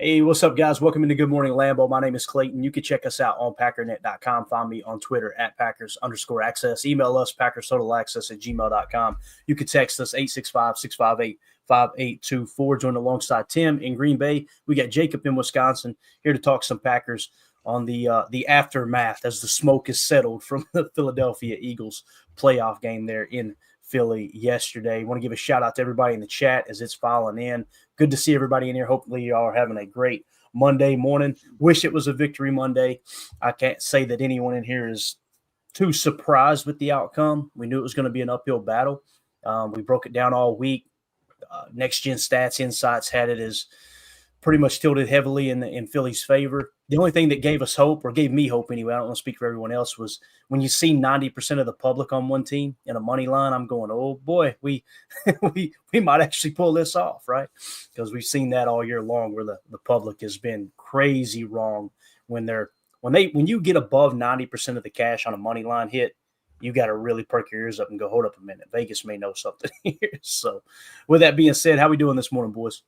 Hey, what's up, guys? Welcome into Good Morning Lambeau. My name is Clayton. You can check us out on Packernet.com. Find me on Twitter at Packers_access. Email us, PackersTotalAccess@gmail.com. You can text us 865-658-5824. Join alongside Tim in Green Bay. We got Jacob in Wisconsin here to talk some Packers on the aftermath as the smoke is settled from the Philadelphia Eagles playoff game there in Philly yesterday. I want to give a shout out to everybody in the chat as it's filing in. Good to see everybody in here. Hopefully you all are having a great Monday morning. Wish it was a victory Monday. I can't say that anyone in here is too surprised with the outcome. We knew it was going to be an uphill battle. We broke it down all week. Next Gen Stats Insights had it as pretty much tilted heavily in Philly's favor. The only thing that gave us hope, or gave me hope anyway, I don't want to speak for everyone else, was when you see 90% of the public on one team in a money line, I'm going, oh boy, we might actually pull this off, right? Because we've seen that all year long where the public has been crazy wrong when you get above 90% of the cash on a money line hit, you got to really perk your ears up and go, hold up a minute. Vegas may know something here. So with that being said, how we doing this morning, boys?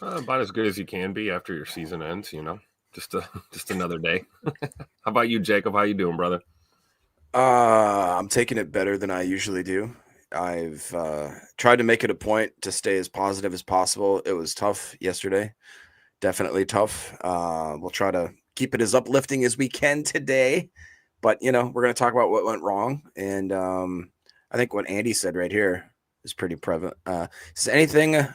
About as good as you can be after your season ends, just another day. How about you, Jacob? How you doing, brother? I'm taking it better than I usually do. I've tried to make it a point to stay as positive as possible. It was tough yesterday, definitely tough. We'll try to keep it as uplifting as we can today, but we're going to talk about what went wrong. And I think what Andy said right here is pretty prevalent. Is anything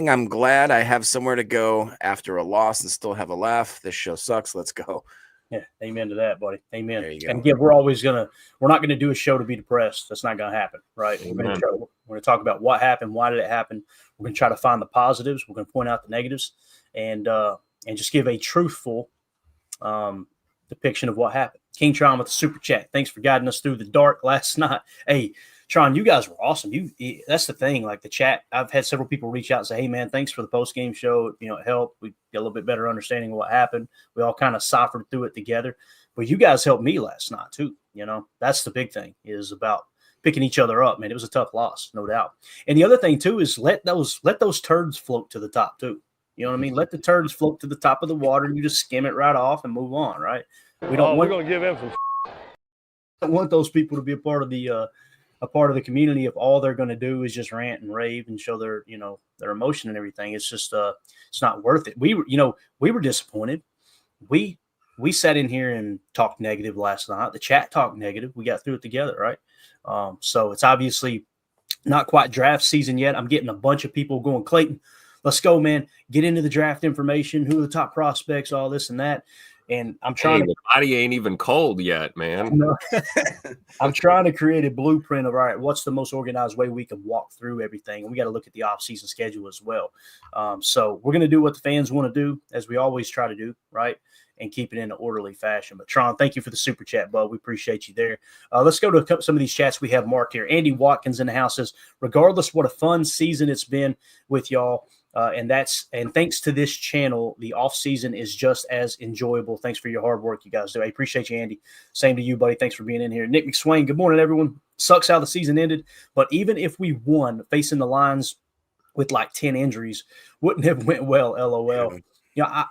I'm glad I have somewhere to go after a loss and still have a laugh. This show sucks. Let's go. Yeah, amen to that, buddy. Amen. There you go. And again, we're not going to do a show to be depressed. That's not going to happen, right? We're going to talk about what happened, why did it happen. We're going to try to find the positives. We're going to point out the negatives, and just give a truthful depiction of what happened. King Tron with the super chat. Thanks for guiding us through the dark last night. Hey, Tron, you guys were awesome. That's the thing. Like the chat, I've had several people reach out and say, hey, man, thanks for the post-game show. It helped. We get a little bit better understanding of what happened. We all kind of ciphered through it together. But you guys helped me last night, too. That's the big thing, is about picking each other up, man. It was a tough loss, no doubt. And the other thing, too, is let those turds float to the top, too. You know what I mean? Let the turds float to the top of the water, and you just skim it right off and move on, right? We're going to give him some. I want those people to be a part of the community if all they're going to do is just rant and rave and show their emotion and everything. It's just it's not worth it. We were disappointed. We sat in here and talked negative last night. The chat talked negative. We got through it together, right? So it's obviously not quite draft season yet. I'm getting a bunch of people going, Clayton, let's go, man. Get into the draft information. Who are the top prospects? All this and that. And I'm trying the body ain't even cold yet, man. I'm trying to create a blueprint of, all right, what's the most organized way we can walk through everything? And we got to look at the offseason schedule as well. So we're going to do what the fans want to do, as we always try to do, right? And keep it in an orderly fashion. But Tron, thank you for the super chat, bud. We appreciate you there. Let's go to some of these chats we have marked here. Andy Watkins in the house says, regardless what a fun season it's been with y'all, and thanks to this channel, the off season is just as enjoyable. Thanks for your hard work, you guys do. I appreciate you, Andy. Same to you, buddy. Thanks for being in here. Nick McSwain, good morning, everyone. Sucks how the season ended, but even if we won, facing the Lions with like 10 injuries, wouldn't have went well. LOL.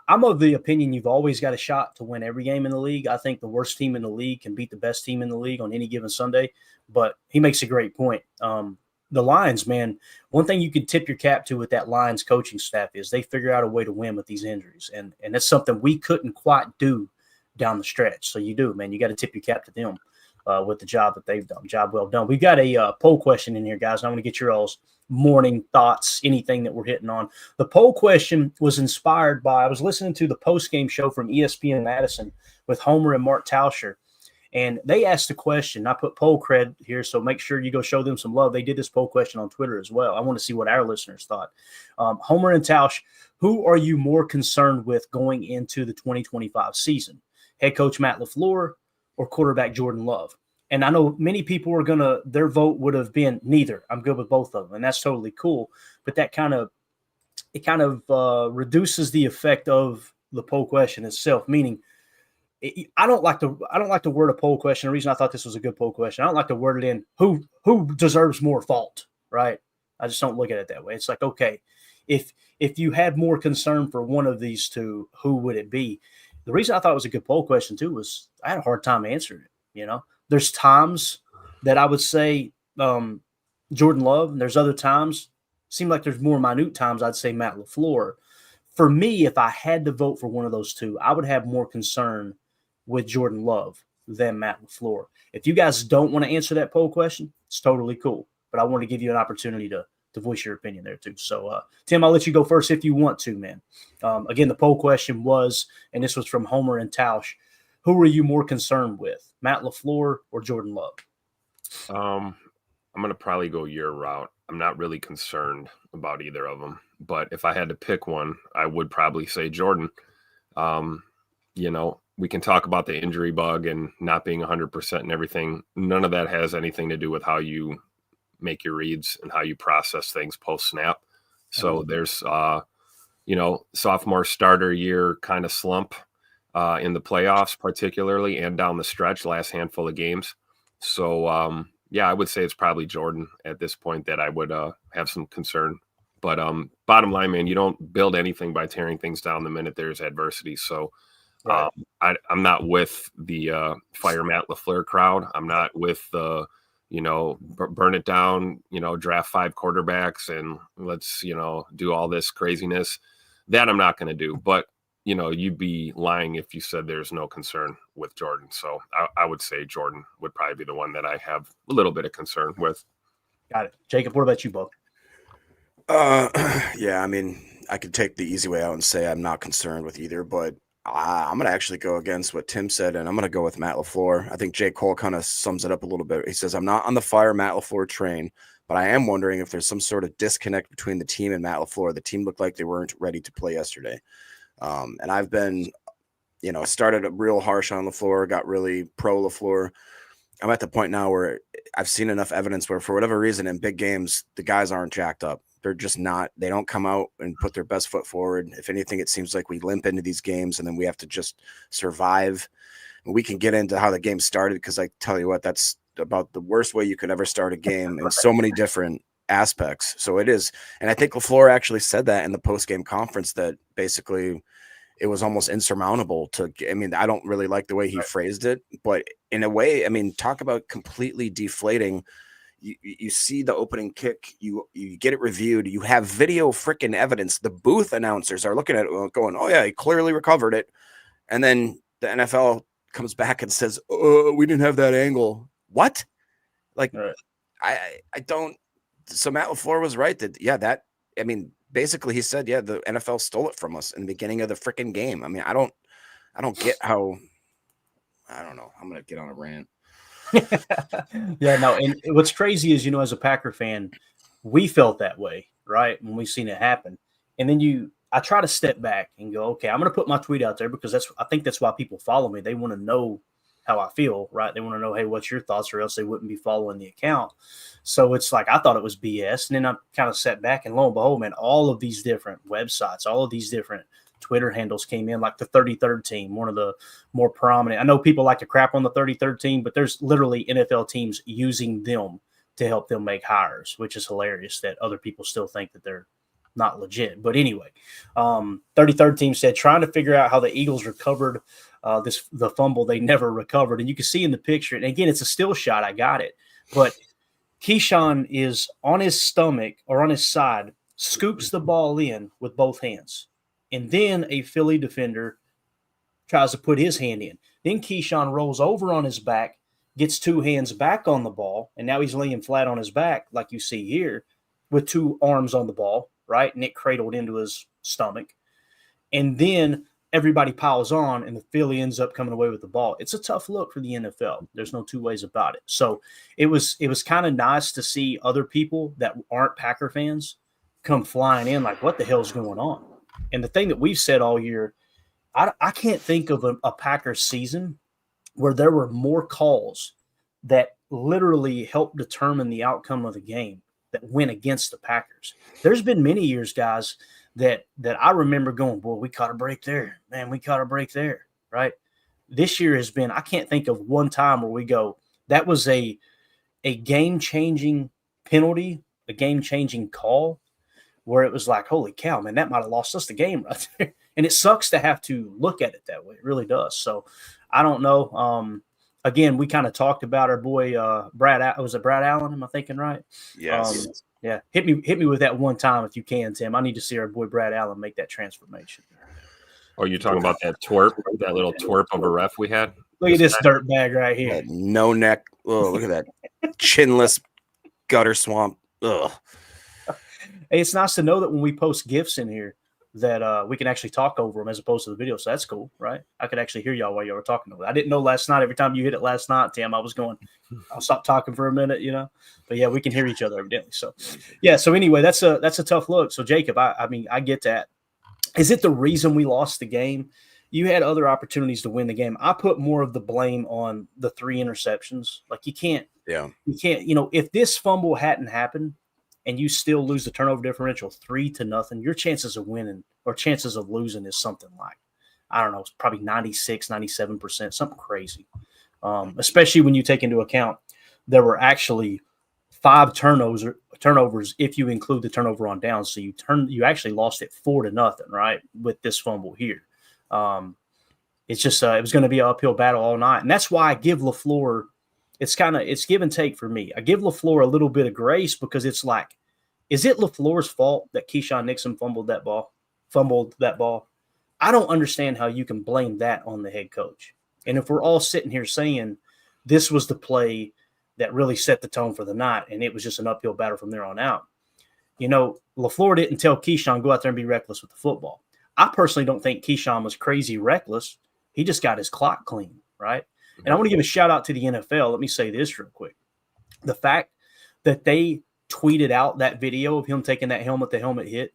I'm of the opinion you've always got a shot to win every game in the league. I think the worst team in the league can beat the best team in the league on any given Sunday. But he makes a great point. The Lions, man, one thing you can tip your cap to with that Lions coaching staff is they figure out a way to win with these injuries. And that's something we couldn't quite do down the stretch. So you do, man. You got to tip your cap to them with the job that they've done. Job well done. We've got a poll question in here, guys. I want to get your all's morning thoughts, anything that we're hitting on. The poll question was inspired by, I was listening to the post-game show from ESPN Madison with Homer and Mark Tauscher. And they asked a question. I put poll cred here, so make sure you go show them some love. They did this poll question on Twitter as well. I want to see what our listeners thought. Homer and Tausch, who are you more concerned with going into the 2025 season? Head coach Matt LaFleur or quarterback Jordan Love? And I know many people are their vote would have been neither. I'm good with both of them, and that's totally cool. But that kind of reduces the effect of the poll question itself, meaning – I don't like to word a poll question. The reason I thought this was a good poll question, I don't like to word it in who deserves more fault, right? I just don't look at it that way. It's like, okay, if you had more concern for one of these two, who would it be? The reason I thought it was a good poll question too was I had a hard time answering it. There's times that I would say Jordan Love, and there's other times, seem like there's more minute times I'd say Matt LaFleur. For me, if I had to vote for one of those two, I would have more concern with Jordan Love than Matt LaFleur. If you guys don't want to answer that poll question, it's totally cool. But I want to give you an opportunity to voice your opinion there too. So, Tim, I'll let you go first if you want to, man. Again, the poll question was, and this was from Homer and Tausch, who are you more concerned with, Matt LaFleur or Jordan Love? I'm going to probably go your route. I'm not really concerned about either of them. But if I had to pick one, I would probably say Jordan. We can talk about the injury bug and not being 100% and everything. None of that has anything to do with how you make your reads and how you process things post-snap. So there's, sophomore starter year kind of slump in the playoffs particularly and down the stretch, last handful of games. So, I would say it's probably Jordan at this point that I would have some concern. But bottom line, man, you don't build anything by tearing things down the minute there's adversity. So right. I'm not with the fire Matt LaFleur crowd. I'm not with the, burn it down, draft 5 quarterbacks and let's, do all this craziness. That I'm not going to do. But, you'd be lying if you said there's no concern with Jordan. So I would say Jordan would probably be the one that I have a little bit of concern with. Got it. Jacob, what about you, Bo? I could take the easy way out and say I'm not concerned with either, but I'm going to actually go against what Tim said, and I'm going to go with Matt LaFleur. I think J. Cole kind of sums it up a little bit. He says, I'm not on the fire Matt LaFleur train, but I am wondering if there's some sort of disconnect between the team and Matt LaFleur. The team looked like they weren't ready to play yesterday. And I've been, started real harsh on LaFleur, got really pro LaFleur. I'm at the point now where I've seen enough evidence where, for whatever reason, in big games, the guys aren't jacked up. They're just not. They don't come out and put their best foot forward. If anything, it seems like we limp into these games and then we have to just survive. And we can get into how the game started because I tell you what, that's about the worst way you could ever start a game in so many different aspects. So it is. And I think LaFleur actually said that in the post-game conference that basically it was almost insurmountable I don't really like the way he phrased it, but in a way, talk about completely deflating. You see the opening kick, you get it reviewed, you have video freaking evidence. The booth announcers are looking at it going, oh yeah, he clearly recovered it. And then the NFL comes back and says, oh, we didn't have that angle. What? Right. I don't. So Matt LaFleur was right that, basically he said, yeah, the NFL stole it from us in the beginning of the freaking game. I don't get how, I don't know. I'm going to get on a rant. Yeah, no. And what's crazy is, as a Packer fan, we felt that way, right? When we seen it happen. And then I try to step back and go, okay, I'm going to put my tweet out there because I think that's why people follow me. They want to know how I feel, right? They want to know, hey, what's your thoughts, or else they wouldn't be following the account. So it's like, I thought it was BS. And then I kind of sat back and lo and behold, man, all of these different websites, all of these different Twitter handles came in, like the 33rd team, one of the more prominent. I know people like to crap on the 33rd team, but there's literally NFL teams using them to help them make hires, which is hilarious that other people still think that they're not legit. But anyway, 33rd team said, trying to figure out how the Eagles recovered the fumble they never recovered. And you can see in the picture, and again, it's a still shot. I got it. But Keyshawn is on his stomach or on his side, scoops the ball in with both hands. And then a Philly defender tries to put his hand in. Then Keyshawn rolls over on his back, gets 2 hands back on the ball, and now he's laying flat on his back, like you see here, with 2 arms on the ball, right? Nick cradled into his stomach. And then everybody piles on, and the Philly ends up coming away with the ball. It's a tough look for the NFL. There's no two ways about it. So it was kind of nice to see other people that aren't Packer fans come flying in like, what the hell's going on? And the thing that we've said all year, I can't think of a Packers season where there were more calls that literally helped determine the outcome of the game that went against the Packers. There's been many years, guys, that I remember going, boy, we caught a break there. Man, we caught a break there, right? This year has been, I can't think of one time where we go, that was a game-changing penalty, a game-changing call, where it was like, holy cow, man, that might have lost us the game right there. And it sucks to have to look at it that way. It really does. So I don't know. Again, we kind of talked about our boy Brad. Was it Brad Allen? Am I thinking right? Yes. Yeah. Hit me with that one time if you can, Tim. I need to see our boy Brad Allen make that transformation. Oh, you're talking about that twerp, that little twerp of a ref we had? Look at this dirt bag right here. That no neck. Oh, look at that chinless gutter swamp. Ugh. Hey, it's nice to know that when we post GIFs in here that we can actually talk over them as opposed to the video. So that's cool, right? I could actually hear y'all while y'all were talking over it. I didn't know last night. Every time you hit it last night, Tim, I was going, I'll stop talking for a minute, But yeah, we can hear each other evidently. So yeah. So anyway, that's a tough look. So Jacob, I mean, I get that. Is it the reason we lost the game? You had other opportunities to win the game. I put more of the blame on the 3 interceptions. Like you can't, if this fumble hadn't happened, and you still lose the turnover differential 3-0, your chances of winning or chances of losing is something like, I don't know, it's probably 96, 97%, something crazy. Especially when you take into account there were actually 5 turnovers if you include the turnover on downs. So you actually lost it 4-0, right, with this fumble here. It's just it was going to be an uphill battle all night. And that's why I give LaFleur – it's give and take for me. I give LaFleur a little bit of grace because it's like, is it LaFleur's fault that Keyshawn Nixon fumbled that ball? I don't understand how you can blame that on the head coach. And if we're all sitting here saying this was the play that really set the tone for the night and it was just an uphill battle from there on out, LaFleur didn't tell Keyshawn, go out there and be reckless with the football. I personally don't think Keyshawn was crazy reckless. He just got his clock clean, right? And I want to give a shout out to the NFL. Let me say this real quick. The fact that they tweeted out that video of him taking that helmet-to-helmet hit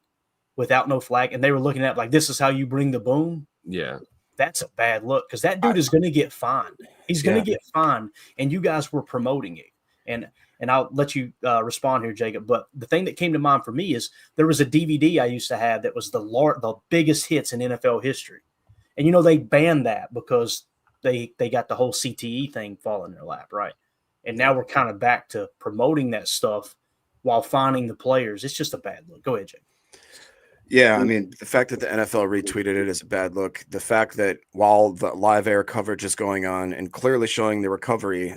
without no flag, and they were looking at it like, this is how you bring the boom. Yeah. That's a bad look because that dude is going to get fined. He's going to get fined, and you guys were promoting it. And I'll let you respond here, Jacob. But the thing that came to mind for me is there was a DVD I used to have that was the biggest hits in NFL history. And, they banned that because they got the whole CTE thing fall in their lap, right? And now we're kind of back to promoting that stuff while finding the players. It's just a bad look. Go ahead, Jake. Yeah, I mean, the fact that the NFL retweeted it is a bad look. The fact that while the live air coverage is going on and clearly showing the recovery,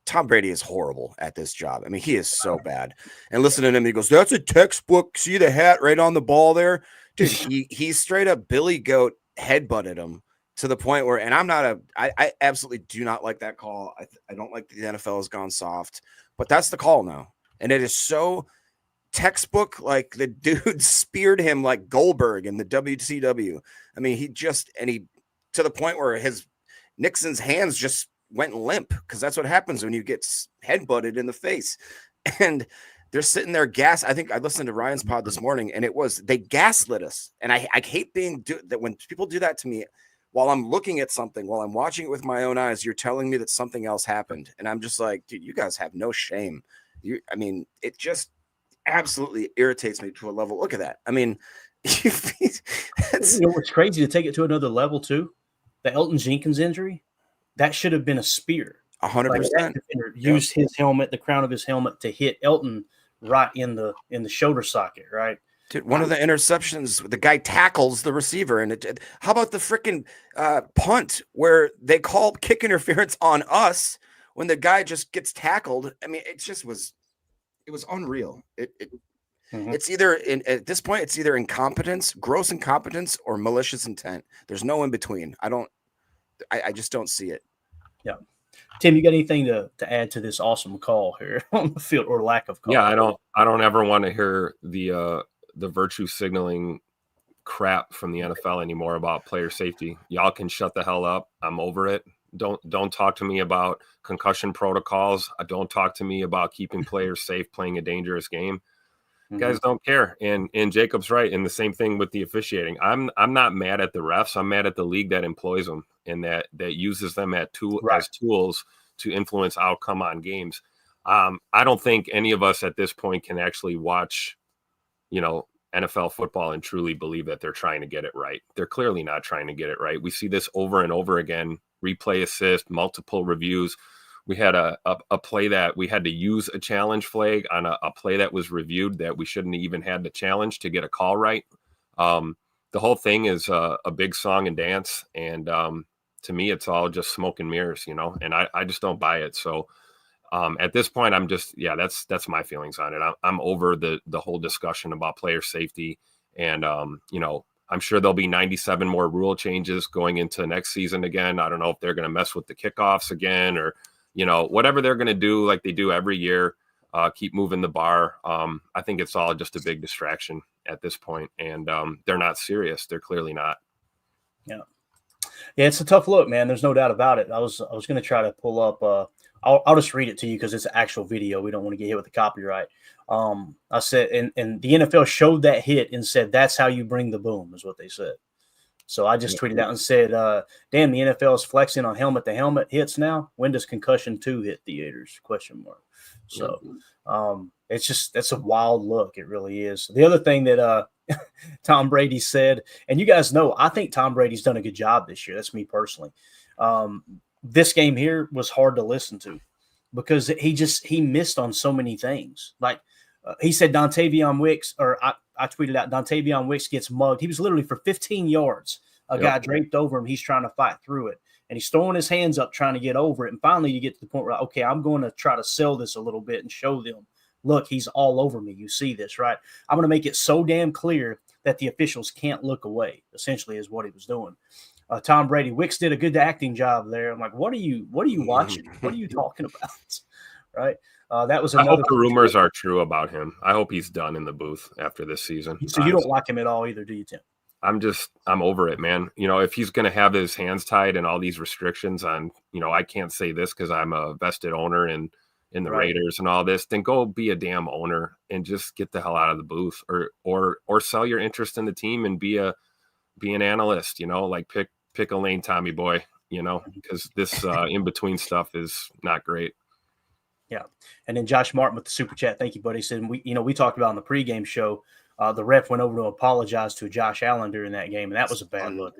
Tom Brady is horrible at this job. I mean, he is so bad. And listen to him, he goes, that's a textbook. See the hat right on the ball there? Dude, he straight up Billy Goat headbutted him to the point where, and I absolutely do not like that call. I don't like the NFL has gone soft, but that's the call now. And it is so textbook, like the dude speared him like Goldberg in the WCW. I mean, he to the point where Nixon's hands just went limp because that's what happens when you get headbutted in the face. And they're sitting there I think I listened to Ryan's pod this morning and they gaslit us. And I hate that when people do that to me while I'm looking at something, while I'm watching it with my own eyes, you're telling me that something else happened. And I'm just like, dude, you guys have no shame. It just absolutely irritates me to a level. Look at that. I mean, what's crazy to take it to another level too? The Elton Jenkins injury, that should have been a spear. 100%. Used his helmet, the crown of his helmet, to hit Elton right in the shoulder socket, right? Dude, one of the interceptions, the guy tackles the receiver, and how about the freaking punt where they called kick interference on us when the guy just gets tackled? I mean, it was unreal. It's either at this point, it's either incompetence, gross incompetence, or malicious intent. There's no in between. I just don't see it. Yeah. Tim, you got anything to add to this awesome call here on the field or lack of call? Yeah, I don't ever want to hear the virtue signaling crap from the NFL anymore about player safety. Y'all can shut the hell up. I'm over it. Don't talk to me about concussion protocols. Don't talk to me about keeping players safe, playing a dangerous game. Guys don't care. And Jacob's right. And the same thing with the officiating. I'm not mad at the refs. I'm mad at the league that employs them and that uses them as tools to influence outcome on games. I don't think any of us at this point can actually watch, NFL football and truly believe that they're trying to get it right. They're clearly not trying to get it right. We see this over and over again, replay assist, multiple reviews. we had a play that we had to use a challenge flag on a play that was reviewed that we shouldn't even had to challenge to get a call right. The whole thing is a big song and dance, and to me, it's all just smoke and mirrors, and I just don't buy it. So at this point, I'm just, that's my feelings on it. I'm over the whole discussion about player safety, and I'm sure there'll be 97 more rule changes going into next season again. I don't know if they're going to mess with the kickoffs again, or whatever they're going to do, like they do every year. Keep moving the bar. I think it's all just a big distraction at this point, and they're not serious. They're clearly not. Yeah, it's a tough look, man. There's no doubt about it. I was going to try to pull up. I'll just read it to you because it's an actual video. We don't want to get hit with the copyright. I said, and the NFL showed that hit and said, "That's how you bring the boom," is what they said. So I just tweeted out and said, "Damn, the NFL is flexing on helmet-to-helmet hits now. When does concussion 2 hit theaters?" ? So that's a wild look. It really is. The other thing that Tom Brady said, and you guys know, I think Tom Brady's done a good job this year. That's me personally. This game here was hard to listen to because he missed on so many things. Like he said, Dontavion Wicks, or I tweeted out, Dontavion Wicks gets mugged. He was literally for 15 yards. A guy draped over him. He's trying to fight through it. And he's throwing his hands up trying to get over it. And finally you get to the point where, okay, I'm going to try to sell this a little bit and show them, look, he's all over me. You see this, right? I'm going to make it so damn clear that the officials can't look away, essentially is what he was doing. Tom Brady, Wicks did a good acting job there. I'm like, what are you watching? What are you talking about? Right? That was another. I hope the rumors are true about him. I hope he's done in the booth after this season. So you don't like him at all either, do you, Tim? I'm over it, man. If he's going to have his hands tied and all these restrictions on, I can't say this because I'm a vested owner in the Raiders and all this, then go be a damn owner and just get the hell out of the booth or sell your interest in the team and be an analyst, like pick a lane, Tommy boy, because this in between stuff is not great. Yeah. And then Josh Martin with the super chat. Thank you, buddy. He said, we talked about on the pregame show, the ref went over to apologize to Josh Allen during that game, and that was a bad look.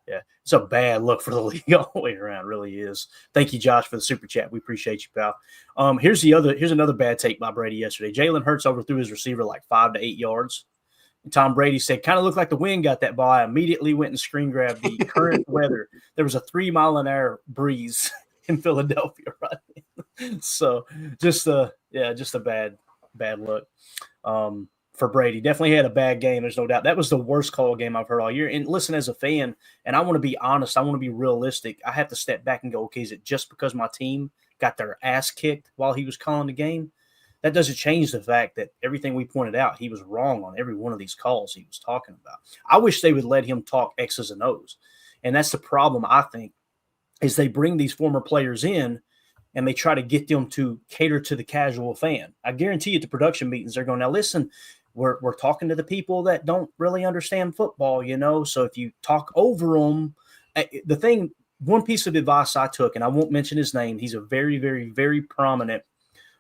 Yeah, it's a bad look for the league all the way around. It really is. Thank you, Josh, for the super chat. We appreciate you, pal. Here's another bad take by Brady yesterday. Jalen Hurts overthrew his receiver like 5 to 8 yards. And Tom Brady said, kind of looked like the wind got that ball. I immediately went and screen grabbed the current weather. There was a 3-mile-an-hour breeze in Philadelphia, right? So just a bad look. For Brady. Definitely had a bad game. There's no doubt. That was the worst call game I've heard all year. And listen, as a fan, and I want to be honest, I want to be realistic, I have to step back and go, okay, is it just because my team got their ass kicked while he was calling the game? That doesn't change the fact that everything we pointed out, he was wrong on every one of these calls he was talking about. I wish they would let him talk X's and O's. And that's the problem, I think, is they bring these former players in and they try to get them to cater to the casual fan. I guarantee you at the production meetings, they're going, now listen, we're talking to the people that don't really understand football, so if you talk over them, one piece of advice I took, and I won't mention his name, he's a very, very, very prominent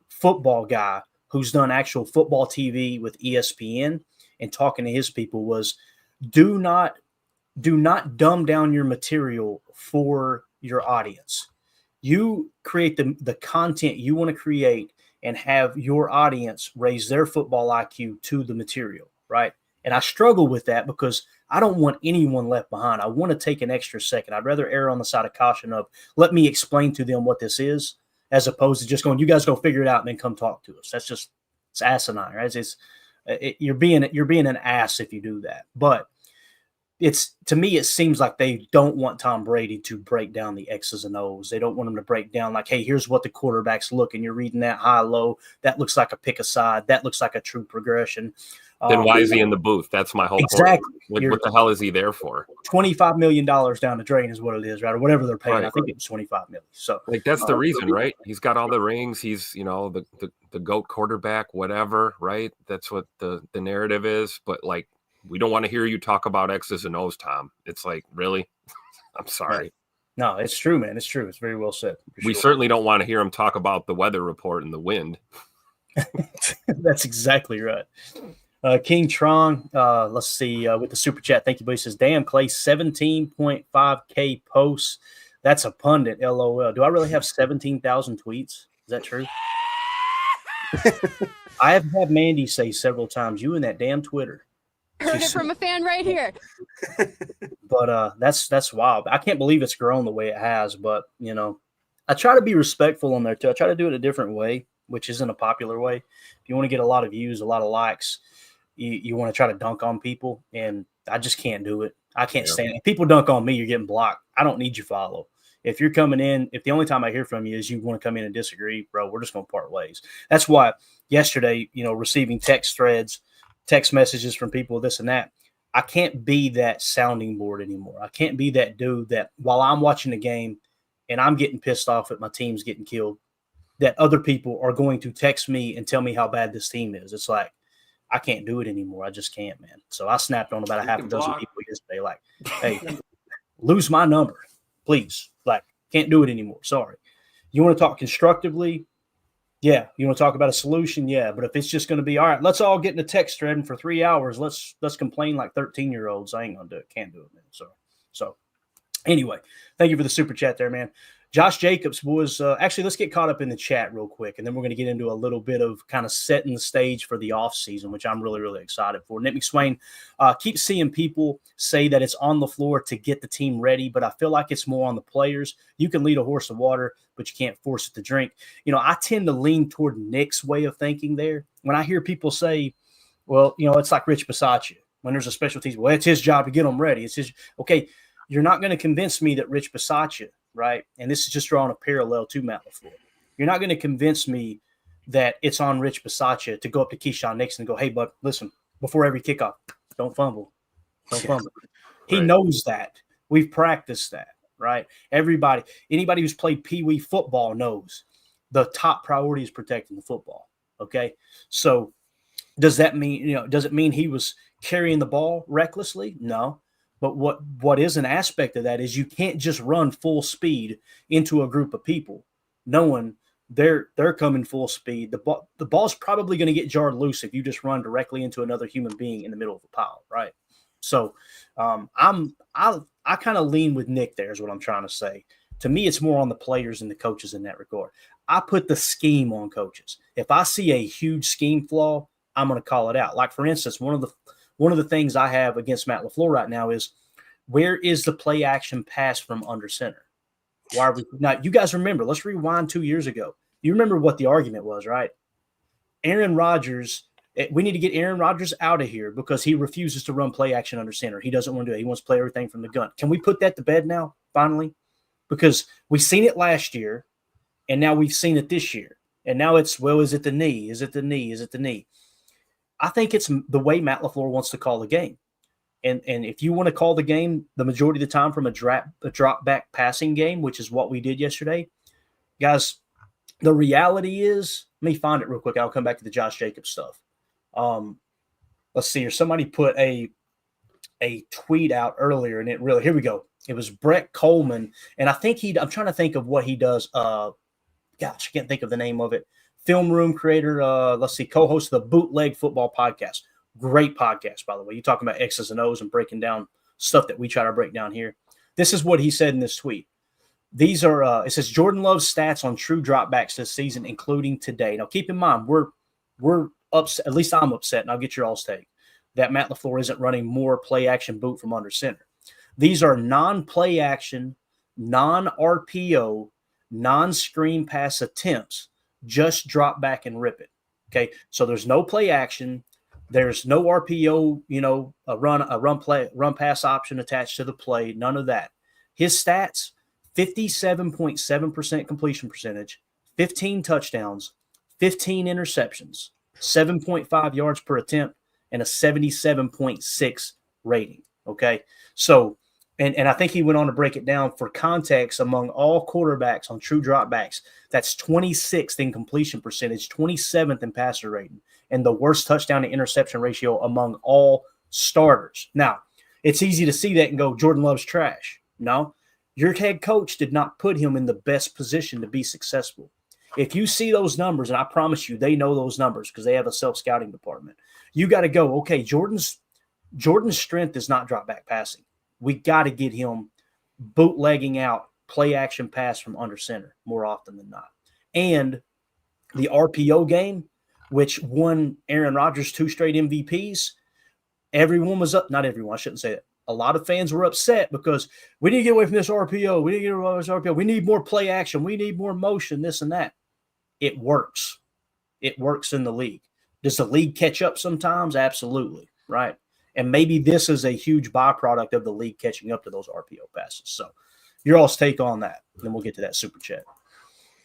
football guy who's done actual football TV with ESPN and talking to his people was do not dumb down your material for your audience. You create the content you want to create and have your audience raise their football IQ to the material, right? And I struggle with that because I don't want anyone left behind. I want to take an extra second. I'd rather err on the side of caution of let me explain to them what this is, as opposed to just going, you guys go figure it out and then come talk to us. It's asinine, right? You're being an ass if you do that. But to me, it seems like they don't want Tom Brady to break down the X's and O's. They don't want him to break down like, hey, here's what the quarterbacks look, and you're reading that high-low. That looks like a pick aside. That looks like a true progression. Then why is he in the booth? That's my whole point. What the hell is he there for? $25 million down the drain is what it is, right? Or whatever they're paying. Right. I think it was $25 million. So that's the reason, right? He's got all the rings. He's, the GOAT quarterback, whatever, right? That's what the narrative is. But we don't want to hear you talk about X's and O's, Tom. It's like, really? I'm sorry. Right. No, it's true, man. It's true. It's very well said. We certainly don't want to hear him talk about the weather report and the wind. That's exactly right. King Tron, let's see, with the super chat. Thank you, buddy. Says, damn, Clay, 17.5K posts. That's a pundit, LOL. Do I really have 17,000 tweets? Is that true? I have had Mandy say several times, you and that damn Twitter. Heard it from a fan right here. But that's wild. I can't believe it's grown the way it has. But, I try to be respectful on there, too. I try to do it a different way, which isn't a popular way. If you want to get a lot of views, a lot of likes, you want to try to dunk on people, and I just can't do it. I can't stand it. If people dunk on me, you're getting blocked. I don't need your follow. If you're coming in, if the only time I hear from you is you want to come in and disagree, bro, we're just going to part ways. That's why yesterday, receiving text threads, text messages from people, this and that, I can't be that sounding board anymore. I can't be that dude that while I'm watching the game and I'm getting pissed off at my team's getting killed, that other people are going to text me and tell me how bad this team is. It's like, I can't do it anymore. I just can't, man. So I snapped on about a half a dozen people yesterday, like, hey, lose my number, please. Like, can't do it anymore. Sorry. You want to talk constructively? Yeah. You want to talk about a solution? Yeah. But if it's just going to be, all right, let's all get in a text thread and for 3 hours, let's complain like 13-year-olds. I ain't going to do it. Can't do it, man. So anyway, thank you for the super chat there, man. Josh Jacobs was actually, let's get caught up in the chat real quick, and then we're going to get into a little bit of kind of setting the stage for the offseason, which I'm really, really excited for. Nick McSwain, keep seeing people say that it's on the floor to get the team ready, but I feel like it's more on the players. You can lead a horse to water, but you can't force it to drink. I tend to lean toward Nick's way of thinking there. When I hear people say, well, it's like Rich Bisaccia. When there's a special team, well, it's his job to get them ready. It's his – okay, you're not going to convince me that Rich Bisaccia, right? And this is just drawing a parallel to Matt LaFleur. You're not going to convince me that it's on Rich Bisaccia to go up to Keyshawn Nixon and go, hey, bud, listen, before every kickoff, don't fumble. Don't fumble. He knows that. We've practiced that, right? Anybody who's played Pee-wee football knows the top priority is protecting the football, okay? So does that mean, does it mean he was carrying the ball recklessly? No. But what is an aspect of that is you can't just run full speed into a group of people knowing they're coming full speed. The ball's probably going to get jarred loose if you just run directly into another human being in the middle of a pile, right? So I kind of lean with Nick there is what I'm trying to say. To me, it's more on the players and the coaches in that regard. I put the scheme on coaches. If I see a huge scheme flaw, I'm going to call it out. Like, for instance, one of the things I have against Matt LaFleur right now is where is the play action pass from under center? Why are we now? You guys remember? Let's rewind 2 years ago. You remember what the argument was, right? Aaron Rodgers. We need to get Aaron Rodgers out of here because he refuses to run play action under center. He doesn't want to do it. He wants to play everything from the gun. Can we put that to bed now? Finally, because we've seen it last year, and now we've seen it this year, and now it's is it the knee? Is it the knee? Is it the knee? I think it's the way Matt LaFleur wants to call the game. And if you want to call the game the majority of the time from a drop back passing game, which is what we did yesterday, guys, the reality is, let me find it real quick. I'll come back to the Josh Jacobs stuff. Let's see here. Somebody put a tweet out earlier, and here we go. It was Brett Coleman. And I think I'm trying to think of what he does. Gosh, I can't think of the name of it. Film room creator, co-host of the Bootleg Football Podcast. Great podcast, by the way. You're talking about X's and O's and breaking down stuff that we try to break down here. This is what he said in this tweet. These are, it says, Jordan Love's stats on true dropbacks this season, including today. Now, keep in mind, we're upset, at least I'm upset, and I'll get your all's take, that Matt LaFleur isn't running more play action boot from under center. These are non-play action, non-RPO, non-screen pass attempts. Just drop back and rip it. Okay. So there's no play action. There's no RPO, a run pass option attached to the play. None of that. His stats, 57.7% completion percentage, 15 touchdowns, 15 interceptions, 7.5 yards per attempt, and a 77.6 rating. Okay. So, and I think he went on to break it down for context among all quarterbacks on true dropbacks. That's 26th in completion percentage, 27th in passer rating, and the worst touchdown to interception ratio among all starters. Now, it's easy to see that and go, Jordan Love's trash. No, your head coach did not put him in the best position to be successful. If you see those numbers, and I promise you they know those numbers because they have a self-scouting department, you got to go, okay, Jordan's strength is not drop back passing. We got to get him bootlegging out play action pass from under center more often than not. And the RPO game, which won Aaron Rodgers 2 straight MVPs, everyone was up. Not everyone, I shouldn't say that. A lot of fans were upset because we need to get away from this RPO. We need to get away from this RPO. We need more play action. We need more motion, this and that. It works. It works in the league. Does the league catch up sometimes? Absolutely, right? And maybe this is a huge byproduct of the league catching up to those RPO passes. So your all's take on that. Then we'll get to that super chat.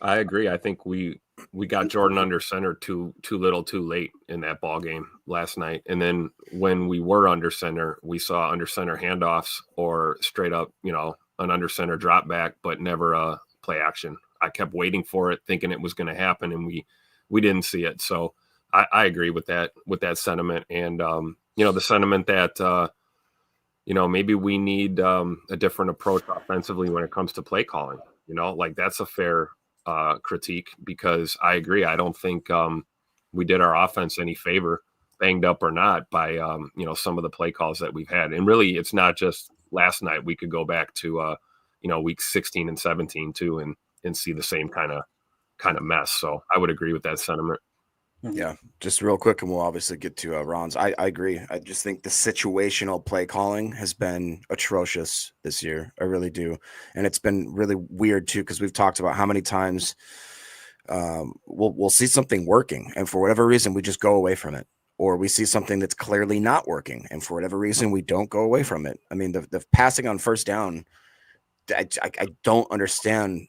I agree. I think we got Jordan under center too little too late in that ball game last night. And then when we were under center, we saw under center handoffs or straight up, an under center drop back, but never a play action. I kept waiting for it, thinking it was going to happen, and we didn't see it. So I agree with that sentiment. And the sentiment that maybe we need a different approach offensively when it comes to play calling. That's a fair critique, because I agree. I don't think we did our offense any favor, banged up or not, by some of the play calls that we've had. And really, it's not just last night. We could go back to weeks 16 and 17 too, and see the same kind of mess. So I would agree with that sentiment. Yeah, just real quick, and we'll obviously get to Ron's. I agree. I just think the situational play calling has been atrocious this year. I really do. And it's been really weird too, because we've talked about how many times we'll see something working, and for whatever reason we just go away from it. Or we see something that's clearly not working, and for whatever reason we don't go away from it. I mean, the passing on first down, I don't understand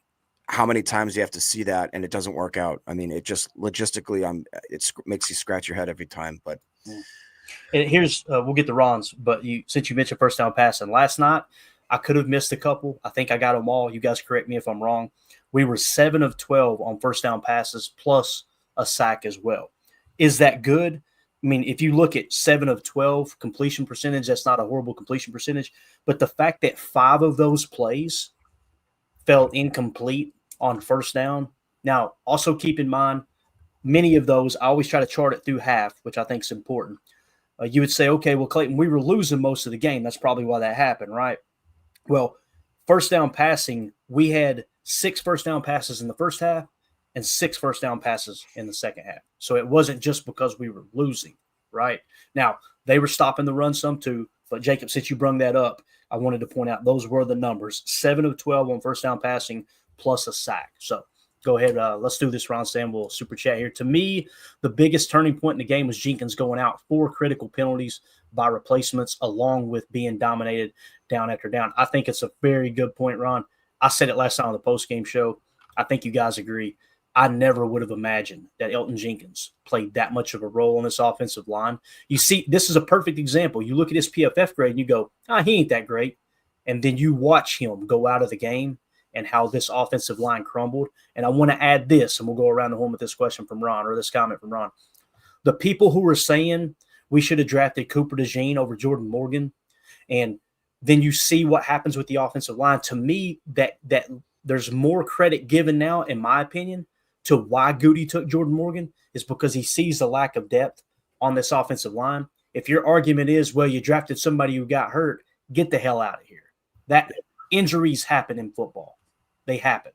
how many times you have to see that and it doesn't work out. I mean, it just logistically, it makes you scratch your head every time. But and here's we'll get to Ron's, but since you mentioned first down passing last night, I could have missed a couple. I think I got them all. You guys correct me if I'm wrong. We were 7 of 12 on first down passes plus a sack as well. Is that good? I mean, if you look at 7 of 12 completion percentage, that's not a horrible completion percentage. But the fact that 5 of those plays felt incomplete on first down. Now, also keep in mind, many of those, I always try to chart it through half, which I think is important. You would say, okay, well, Clayton, we were losing most of the game. That's probably why that happened, right? Well, first down passing, we had 6 first down passes in the first half and 6 first down passes in the second half. So it wasn't just because we were losing, right? Now, they were stopping the run some too, but Jacob, since you brung that up, I wanted to point out those were the numbers. 7 of 12 on first down passing plus a sack. So go ahead. Let's do this, Ron Stanwell super chat here. To me, the biggest turning point in the game was Jenkins going out. 4 critical penalties by replacements, along with being dominated down after down. I think it's a very good point, Ron. I said it last night on the postgame show. I think you guys agree. I never would have imagined that Elton Jenkins played that much of a role in this offensive line. You see, this is a perfect example. You look at his PFF grade and you go, he ain't that great. And then you watch him go out of the game and how this offensive line crumbled. And I want to add this, and we'll go around the horn with this question from Ron, or this comment from Ron. The people who were saying we should have drafted Cooper DeJean over Jordan Morgan, and then you see what happens with the offensive line. To me, that there's more credit given now, in my opinion, to why Goody took Jordan Morgan is because he sees the lack of depth on this offensive line. If your argument is, well, you drafted somebody who got hurt, get the hell out of here. That injuries happen in football. They happen.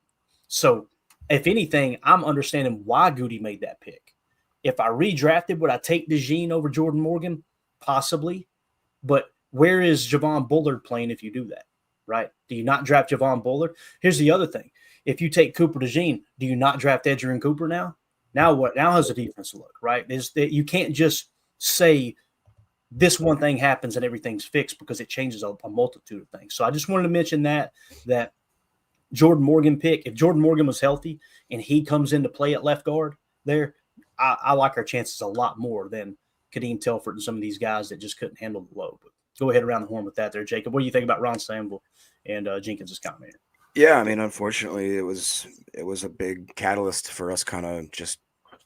So, if anything, I'm understanding why Goody made that pick. If I redrafted, would I take DeJean over Jordan Morgan? Possibly. But where is Javon Bullard playing if you do that, right? Do you not draft Javon Bullard? Here's the other thing. If you take Cooper DeJean, do you not draft Edgerrin Cooper now? Now what? Now how's the defense look, right? Is that you can't just say this one thing happens and everything's fixed, because it changes a multitude of things. So I just wanted to mention that Jordan Morgan pick, if Jordan Morgan was healthy and he comes into play at left guard there, I like our chances a lot more than Kadeem Telford and some of these guys that just couldn't handle the load. But go ahead around the horn with that there, Jacob. What do you think about Ron Stanwell and Jenkins' comment? Yeah, I mean, unfortunately, it was a big catalyst for us kind of just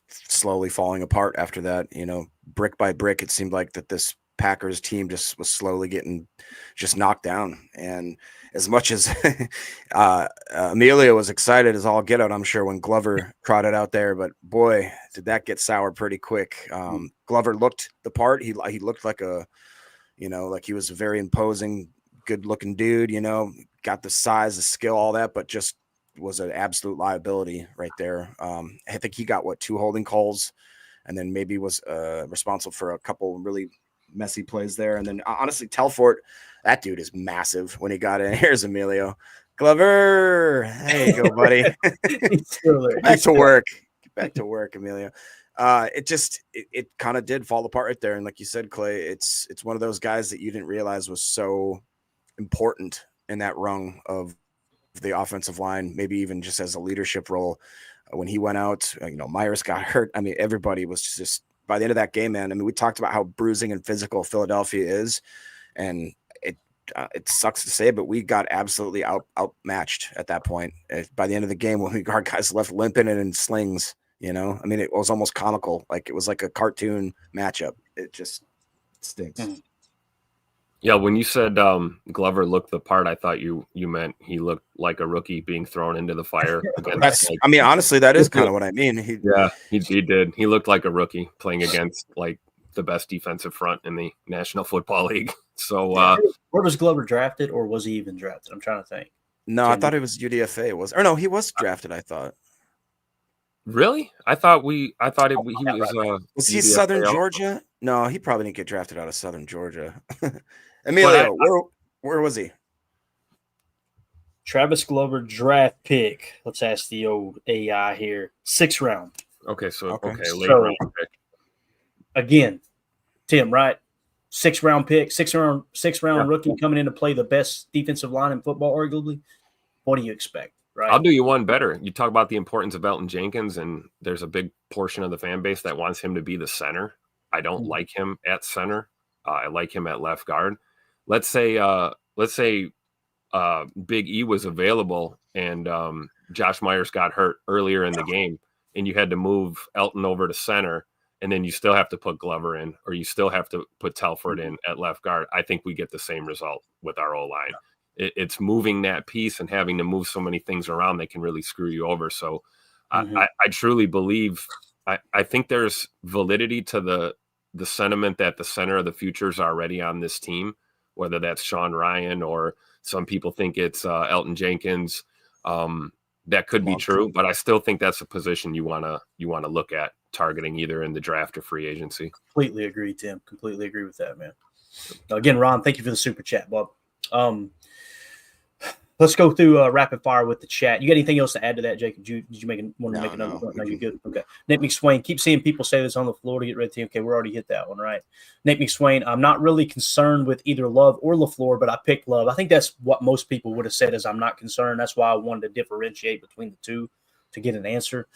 slowly falling apart after that. Brick by brick, it seemed like that this Packers team just was slowly getting just knocked down. And as much as Amelia was excited as all get out, I'm sure, when Glover trotted out there, but boy, did that get sour pretty quick. Glover looked the part. He looked like like he was a very imposing, good looking dude, got the size, the skill, all that, but just was an absolute liability right there. I think he got 2 holding calls, and then maybe was responsible for a couple really messy plays there. And then honestly, Telfort, that dude is massive when he got in. Here's Emilio Glover. There you go, buddy. Get back to work. Get back to work, Emilio. It kind of did fall apart right there. And like you said, Clay, it's one of those guys that you didn't realize was so important in that rung of the offensive line, maybe even just as a leadership role. When he went out, Myers got hurt. I mean, everybody was just, by the end of that game, man, I mean, we talked about how bruising and physical Philadelphia is, and it sucks to say, but we got absolutely outmatched at that point. By the end of the game, when our guys left limping and in slings, I mean, it was almost comical. Like it was like a cartoon matchup. It just stinks. Yeah, when you said Glover looked the part, I thought you meant he looked like a rookie being thrown into the fire. I mean, honestly, that is kind of what I mean. He did. He looked like a rookie playing against like the best defensive front in the National Football League. So where was Glover drafted, or was he even drafted? I'm trying to think. No, I thought it was UDFA. No, he was drafted, I thought. Really? I thought he was. Was he Southern Georgia? No, he probably didn't get drafted out of Southern Georgia. Emilio, where was he? Travis Glover draft pick. Let's ask the old AI here. 6th round. Okay, late round pick. Again, Tim, right? 6th round pick, 6th round rookie coming in to play the best defensive line in football, arguably. What do you expect? Right. I'll do you one better. You talk about the importance of Elton Jenkins, and there's a big portion of the fan base that wants him to be the center. I don't like him at center. I like him at left guard. Let's say Big E was available and Josh Myers got hurt earlier in the game, and you had to move Elton over to center, and then you still have to put Glover in, or you still have to put Telford in at left guard. I think we get the same result with our O-line. It's moving that piece and having to move so many things around that can really screw you over. So I truly believe I think there's validity to the sentiment that the center of the future is already on this team, whether that's Sean Ryan or some people think it's Elton Jenkins. That could be true, but I still think that's a position you want to look at targeting either in the draft or free agency. Completely agree, Tim. Completely agree with that, man. Again, Ron, thank you for the super chat, Bob. Let's go through rapid fire with the chat. You got anything else to add to that, Jacob? Did you make another point? No, you're good. Okay. Nick McSwain, keep seeing people say this on the floor to get ready to. Okay, we're already hit that one, right? Nick McSwain, I'm not really concerned with either Love or LaFleur, but I picked Love. I think that's what most people would have said is I'm not concerned. That's why I wanted to differentiate between the two to get an answer.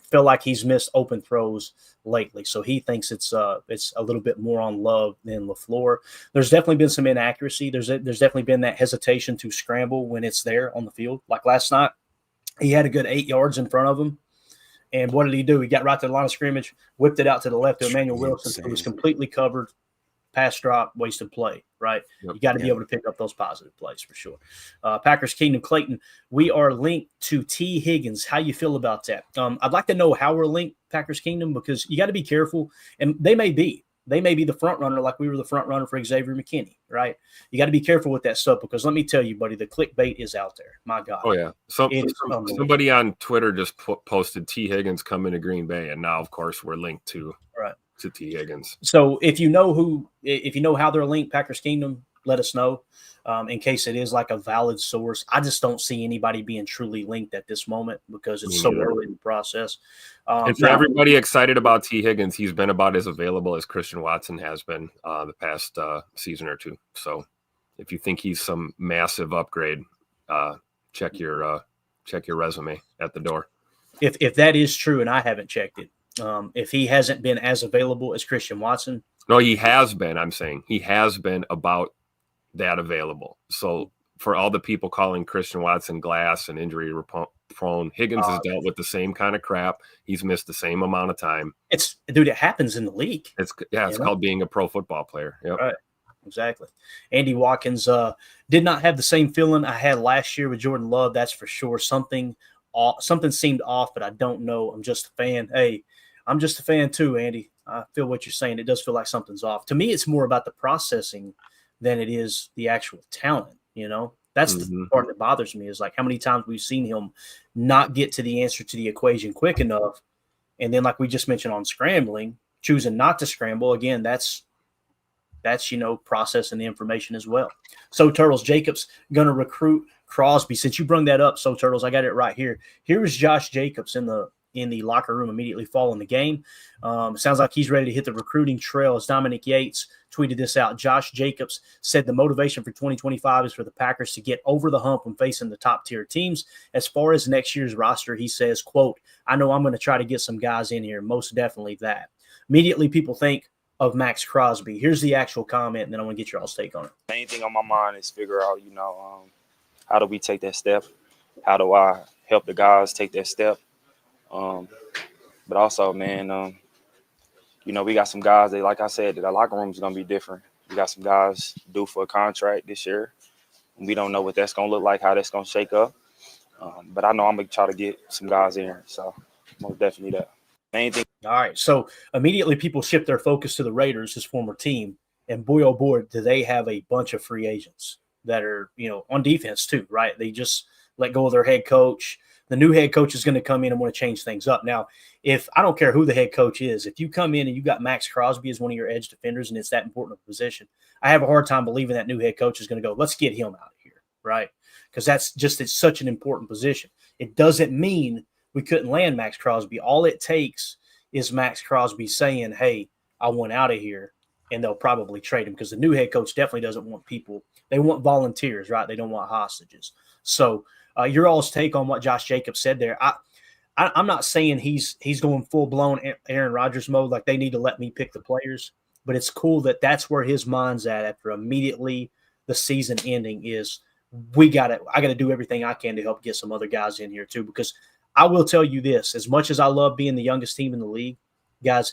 Feel like he's missed open throws lately, so he thinks it's a little bit more on Love than LaFleur. There's definitely been some inaccuracy. There's definitely been that hesitation to scramble when it's there on the field. Like last night, he had a good 8 yards in front of him, and what did he do? He got right to the line of scrimmage, whipped it out to the left to Emmanuel Wilson. It was completely covered. Pass drop, wasted play, right? Yep. You got to be able to pick up those positive plays for sure. Packers Kingdom Clayton, we are linked to T. Higgins. How you feel about that? I'd like to know how we're linked, Packers Kingdom, because you got to be careful. And they may be the front runner like we were the front runner for Xavier McKinney, right? You got to be careful with that stuff because let me tell you, buddy, the clickbait is out there. My God. Oh, yeah. Somebody on Twitter just posted T. Higgins coming to Green Bay, and now, of course, we're linked to T. Higgins. So if you know how they're linked, Packers Kingdom, let us know in case it is like a valid source. I just don't see anybody being truly linked at this moment because it's so early in the process. And for everybody excited about T. Higgins, he's been about as available as Christian Watson has been the past season or two. So if you think he's some massive upgrade, check your resume at the door. If that is true, and I haven't checked it, if he hasn't been as available as Christian Watson. No, he has been. I'm saying he has been about that available. So for all the people calling Christian Watson glass and injury prone, Higgins has dealt with the same kind of crap. He's missed the same amount of time. It happens in the league. It's called being a pro football player. Yep. Right. Exactly. Andy Watkins did not have the same feeling I had last year with Jordan Love. That's for sure. Something seemed off, but I don't know. I'm just a fan. Hey, I'm just a fan too, Andy. I feel what you're saying. It does feel like something's off. To me, it's more about the processing than it is the actual talent, That's the part that bothers me, is like how many times we've seen him not get to the answer to the equation quick enough. And then, like we just mentioned on scrambling, choosing not to scramble, again, that's processing the information as well. So Turtles, Jacobs going to recruit Crosby. Since you brung that up, So Turtles, I got it right here. Here was Josh Jacobs in the locker room immediately following the game. Sounds like he's ready to hit the recruiting trail. As Dominic Yates tweeted this out, Josh Jacobs said the motivation for 2025 is for the Packers to get over the hump when facing the top-tier teams. As far as next year's roster, he says, quote, I know I'm going to try to get some guys in here, most definitely that. Immediately people think of Max Crosby. Here's the actual comment, and then I want to get your all's take on it. The main thing on my mind is figure out, how do we take that step? How do I help the guys take that step? But also, man, we got some guys that, like I said, that our locker room is going to be different. We got some guys due for a contract this year. We don't know what that's going to look like, how that's going to shake up. But I know I'm going to try to get some guys in here. So most definitely that. Main thing. All right. So immediately people shift their focus to the Raiders, his former team. And boy, oh boy, do they have a bunch of free agents that are, on defense too, right? They just let go of their head coach. The new head coach is going to come in and want to change things up. Now, if I don't care who the head coach is, if you come in and you got Max Crosby as one of your edge defenders and it's that important a position, I have a hard time believing that new head coach is going to go, let's get him out of here, right? Because it's such an important position. It doesn't mean we couldn't land Max Crosby. All it takes is Max Crosby saying, hey, I want out of here, and they'll probably trade him because the new head coach definitely doesn't want people. They want volunteers, right? They don't want hostages. So your all's take on what Josh Jacobs said there. I'm not saying he's going full-blown Aaron Rodgers mode, like they need to let me pick the players, but it's cool that that's where his mind's at after immediately the season ending is I got to do everything I can to help get some other guys in here too, because I will tell you this, as much as I love being the youngest team in the league, guys,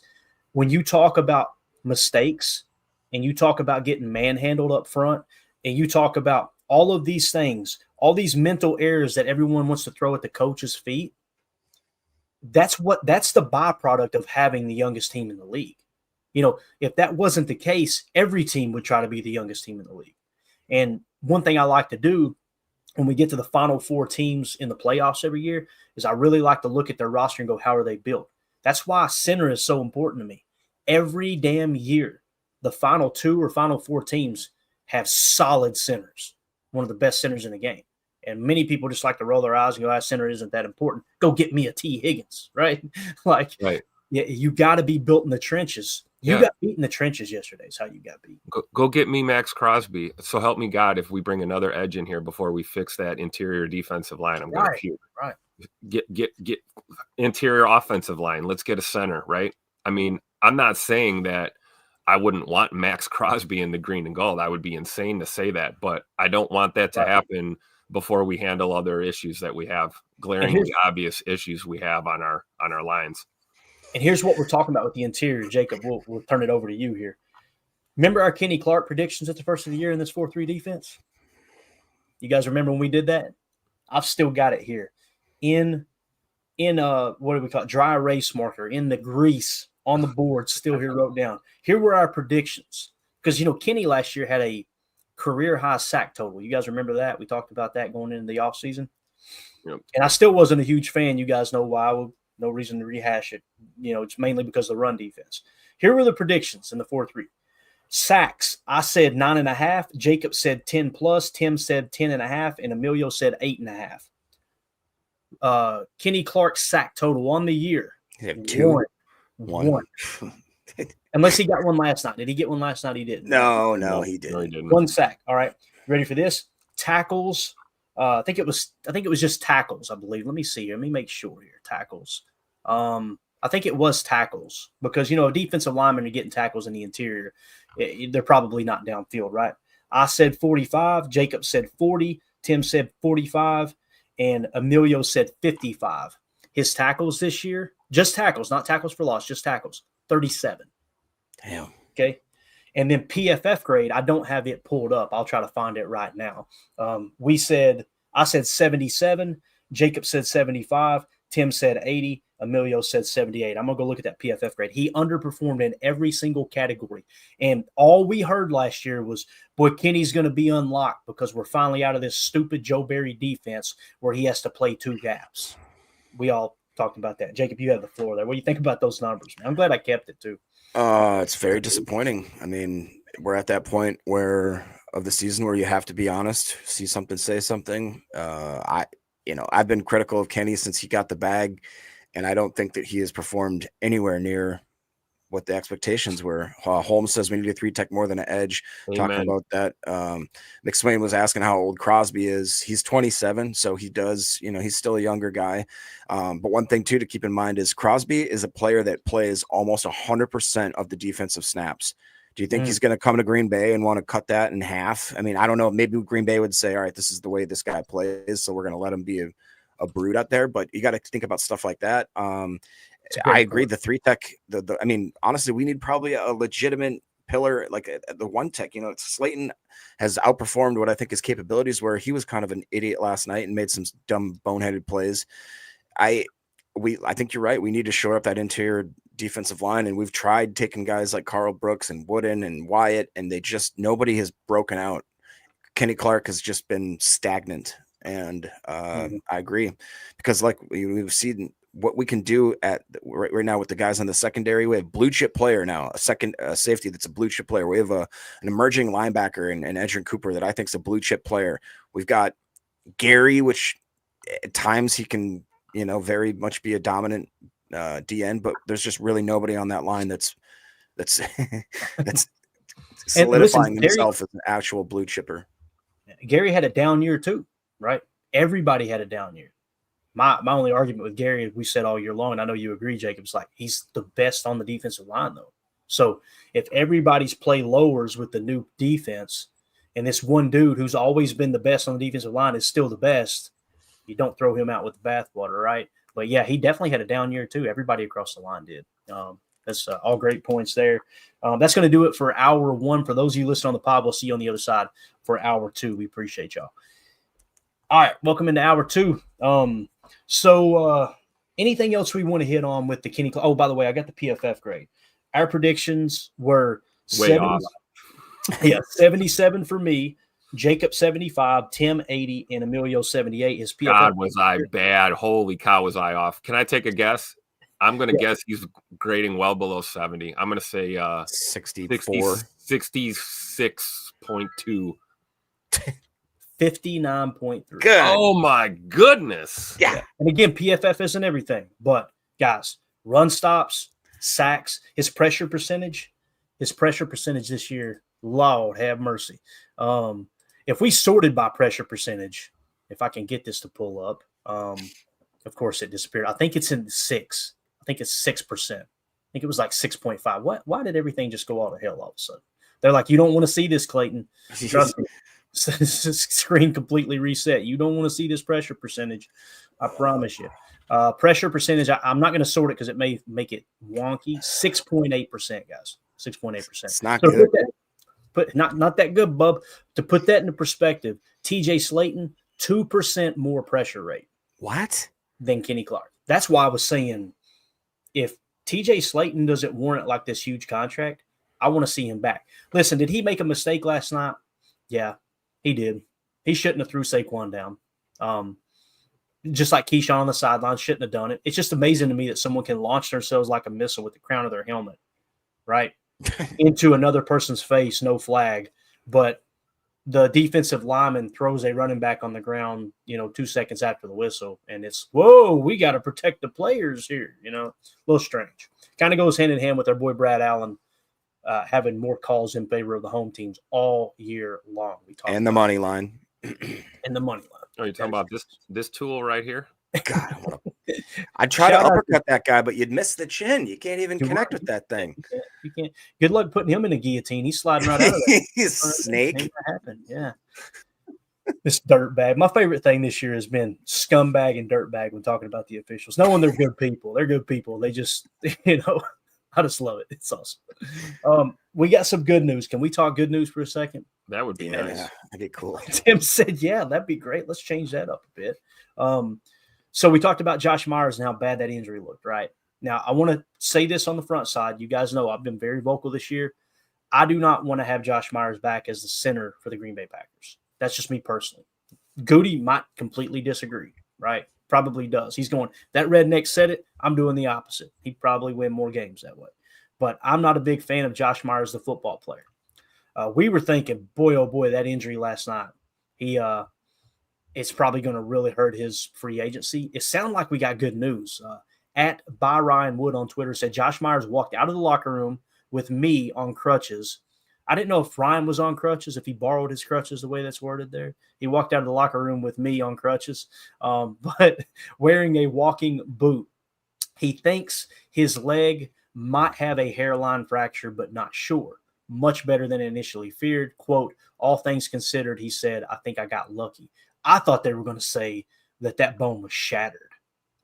when you talk about mistakes and you talk about getting manhandled up front and you talk about all of these things, all these mental errors that everyone wants to throw at the coach's feet, that's the byproduct of having the youngest team in the league. If that wasn't the case, every team would try to be the youngest team in the league. And one thing I like to do when we get to the final four teams in the playoffs every year is I really like to look at their roster and go, how are they built? That's why center is so important to me. Every damn year, the final two or final four teams have solid centers, one of the best centers in the game. And many people just like to roll their eyes and go, center isn't that important. Go get me a T. Higgins, right? Yeah, you got to be built in the trenches. You got beat in the trenches yesterday is how you got beat. Go get me Max Crosby. So help me God if we bring another edge in here before we fix that interior defensive line. I'm going to puke. Right. Get interior offensive line. Let's get a center, right? I mean, I'm not saying that I wouldn't want Max Crosby in the green and gold. I would be insane to say that, but I don't want that to happen before we handle other issues that we have, glaringly obvious issues we have on our lines. And here's what we're talking about with the interior. Jacob, we'll turn it over to you here. Remember our Kenny Clark predictions at the first of the year in this 4-3 defense? You guys remember when we did that? I've still got it here. In what do we call it? Dry erase marker, in the grease on the board, still here wrote down. Here were our predictions. Because, Kenny last year had a career-high sack total. You guys remember that? We talked about that going into the offseason. Yep. And I still wasn't a huge fan. You guys know why. No reason to rehash it. It's mainly because of the run defense. Here were the predictions in the 4-3. Sacks, I said 9.5. Jacob said 10+. Tim said 10.5. And Emilio said 8.5. Kenny Clark's sack total on the year. One. Unless he got one last night. Did he get one last night? He didn't. No, he didn't. No, he didn't. One sack. All right. Ready for this? Tackles. I think it was just tackles, I believe. Let me see here. Let me make sure here. Tackles. I think it was tackles because, a defensive lineman are getting tackles in the interior. They're probably not downfield, right? I said 45. Jacob said 40. Tim said 45. And Emilio said 55. His tackles this year, just tackles, not tackles for loss, just tackles, 37. Damn. Okay. And then PFF grade, I don't have it pulled up. I'll try to find it right now. I said 77. Jacob said 75. Tim said 80. Emilio said 78. I'm going to go look at that PFF grade. He underperformed in every single category. And all we heard last year was, boy, Kenny's going to be unlocked because we're finally out of this stupid Joe Barry defense where he has to play 2 gaps. We all talked about that. Jacob, you have the floor there. What do you think about those numbers, man? I'm glad I kept it too. It's very disappointing. I mean, we're at that point of the season where you have to be honest, see something, say something. I've been critical of Kenny since he got the bag, and I don't think that he has performed anywhere near what the expectations were. Holmes says we need a 3-tech more than an edge. Amen. Talking about that. McSwain was asking how old Crosby is. He's 27, so he does, he's still a younger guy. But one thing too to keep in mind is Crosby is a player that plays almost 100% of the defensive snaps. Do you think he's going to come to Green Bay and want to cut that in half? I mean, I don't know. Maybe Green Bay would say, all right, this is the way this guy plays, so we're going to let him be a brute out there. But you got to think about stuff like that. I agree. The 3-tech, I mean, honestly, we need probably a legitimate pillar, like the 1-tech. Slayton has outperformed what I think his capabilities were. He was kind of an idiot last night and made some dumb, boneheaded plays. I think you're right. We need to shore up that interior defensive line, and we've tried taking guys like Carl Brooks and Wooden and Wyatt, and nobody has broken out. Kenny Clark has just been stagnant, and I agree, because like we've seen what we can do right now with the guys on the secondary. We have blue chip player now, a second safety that's a blue chip player. We have an emerging linebacker in Edgerrin Cooper that I think is a blue chip player. We've got Gary, which at times he can, very much be a dominant DN, but there's just really nobody on that line that's solidifying himself as an actual blue chipper. Gary had a down year too, right? Everybody had a down year. My only argument with Gary, we said all year long, and I know you agree, Jacob, is like he's the best on the defensive line, though. So if everybody's play lowers with the new defense, and this one dude who's always been the best on the defensive line is still the best, you don't throw him out with the bathwater, right? But yeah, he definitely had a down year too. Everybody across the line did. That's all great points there. That's going to do it for hour 1. For those of you listening on the pod, we'll see you on the other side for hour 2. We appreciate y'all. All right, welcome into hour 2. So anything else we want to hit on with the Kenny? Oh, by the way, I got the PFF grade. Our predictions were 77 for me, Jacob 75, Tim 80, and Emilio 78. His PFF. God, was I bad? Holy cow, was I off? Can I take a guess? I'm going to guess he's grading well below 70. I'm going to say 64, 66.2. 59.3. Good. Oh my goodness. Yeah. And again, PFF isn't everything, but guys, run stops, sacks, his pressure percentage this year, Lord have mercy. If we sorted by pressure percentage, if I can get this to pull up, of course it disappeared. I think it's in 6. I think it's 6%. I think it was like 6.5. Why did everything just go all to hell all of a sudden? They're like, you don't want to see this, Clayton. Trust me. Screen completely reset. You don't want to see this pressure percentage. I promise you. Pressure percentage, I'm not going to sort it because it may make it wonky. 6.8%, guys. 6.8%. It's not good. Not that good, bub. To put that into perspective, TJ Slayton, 2% more pressure rate. What? Than Kenny Clark. That's why I was saying if TJ Slayton doesn't warrant like this huge contract, I want to see him back. Listen, did he make a mistake last night? Yeah, he did. He shouldn't have threw Saquon down. Just like Keyshawn on the sideline shouldn't have done it. It's just amazing to me that someone can launch themselves like a missile with the crown of their helmet, right, into another person's face, no flag. But the defensive lineman throws a running back on the ground, 2 seconds after the whistle, and it's, whoa, we got to protect the players here, a little strange. Kind of goes hand in hand with our boy Brad Allen having more calls in favor of the home teams all year long. And the money line. And the money line. Are you talking about this tool right here? God, I'd try to uppercut that guy, but you'd miss the chin. You can't even connect with that thing. You can't. Good luck putting him in a guillotine. He's sliding right out of there. He's a snake. Yeah. This dirtbag. My favorite thing this year has been scumbag and dirtbag when talking about the officials. Knowing they're good people. They're good people. They just, I just love it. It's awesome. We got some good news. Can we talk good news for a second? That would be nice. That'd be cool. Tim said, yeah, that'd be great. Let's change that up a bit. So we talked about Josh Myers and how bad that injury looked, right? Now, I want to say this on the front side. You guys know I've been very vocal this year. I do not want to have Josh Myers back as the center for the Green Bay Packers. That's just me personally. Goody might completely disagree, right? Probably does. He's going, that redneck said it. I'm doing the opposite. He'd probably win more games that way. But I'm not a big fan of Josh Myers, the football player. We were thinking, boy, oh boy, that injury last night. It's probably going to really hurt his free agency. It sounded like we got good news. At by Ryan Wood on Twitter said Josh Myers walked out of the locker room with me on crutches. I didn't know if Ryan was on crutches, if he borrowed his crutches, the way that's worded there. He walked out of the locker room with me on crutches, but wearing a walking boot. He thinks his leg might have a hairline fracture, but not sure. Much better than initially feared. Quote, all things considered, he said, I think I got lucky. I thought they were going to say that bone was shattered.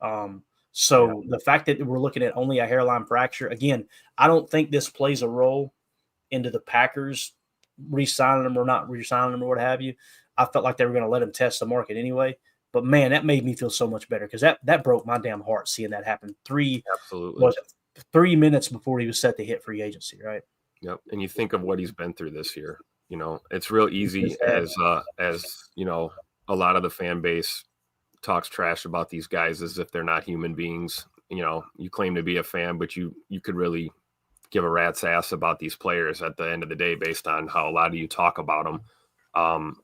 The fact that we're looking at only a hairline fracture, again, I don't think this plays a role into the Packers re-signing him or not re-signing him or what have you. I felt like they were going to let him test the market anyway. But, man, that made me feel so much better because that broke my damn heart seeing that happen 3 minutes before he was set to hit free agency, right? Yep. And you think of what he's been through this year. You know, it's real easy as you know, a lot of the fan base talks trash about these guys as if they're not human beings. You know, you claim to be a fan, but you could really give a rat's ass about these players at the end of the day based on how a lot of you talk about them.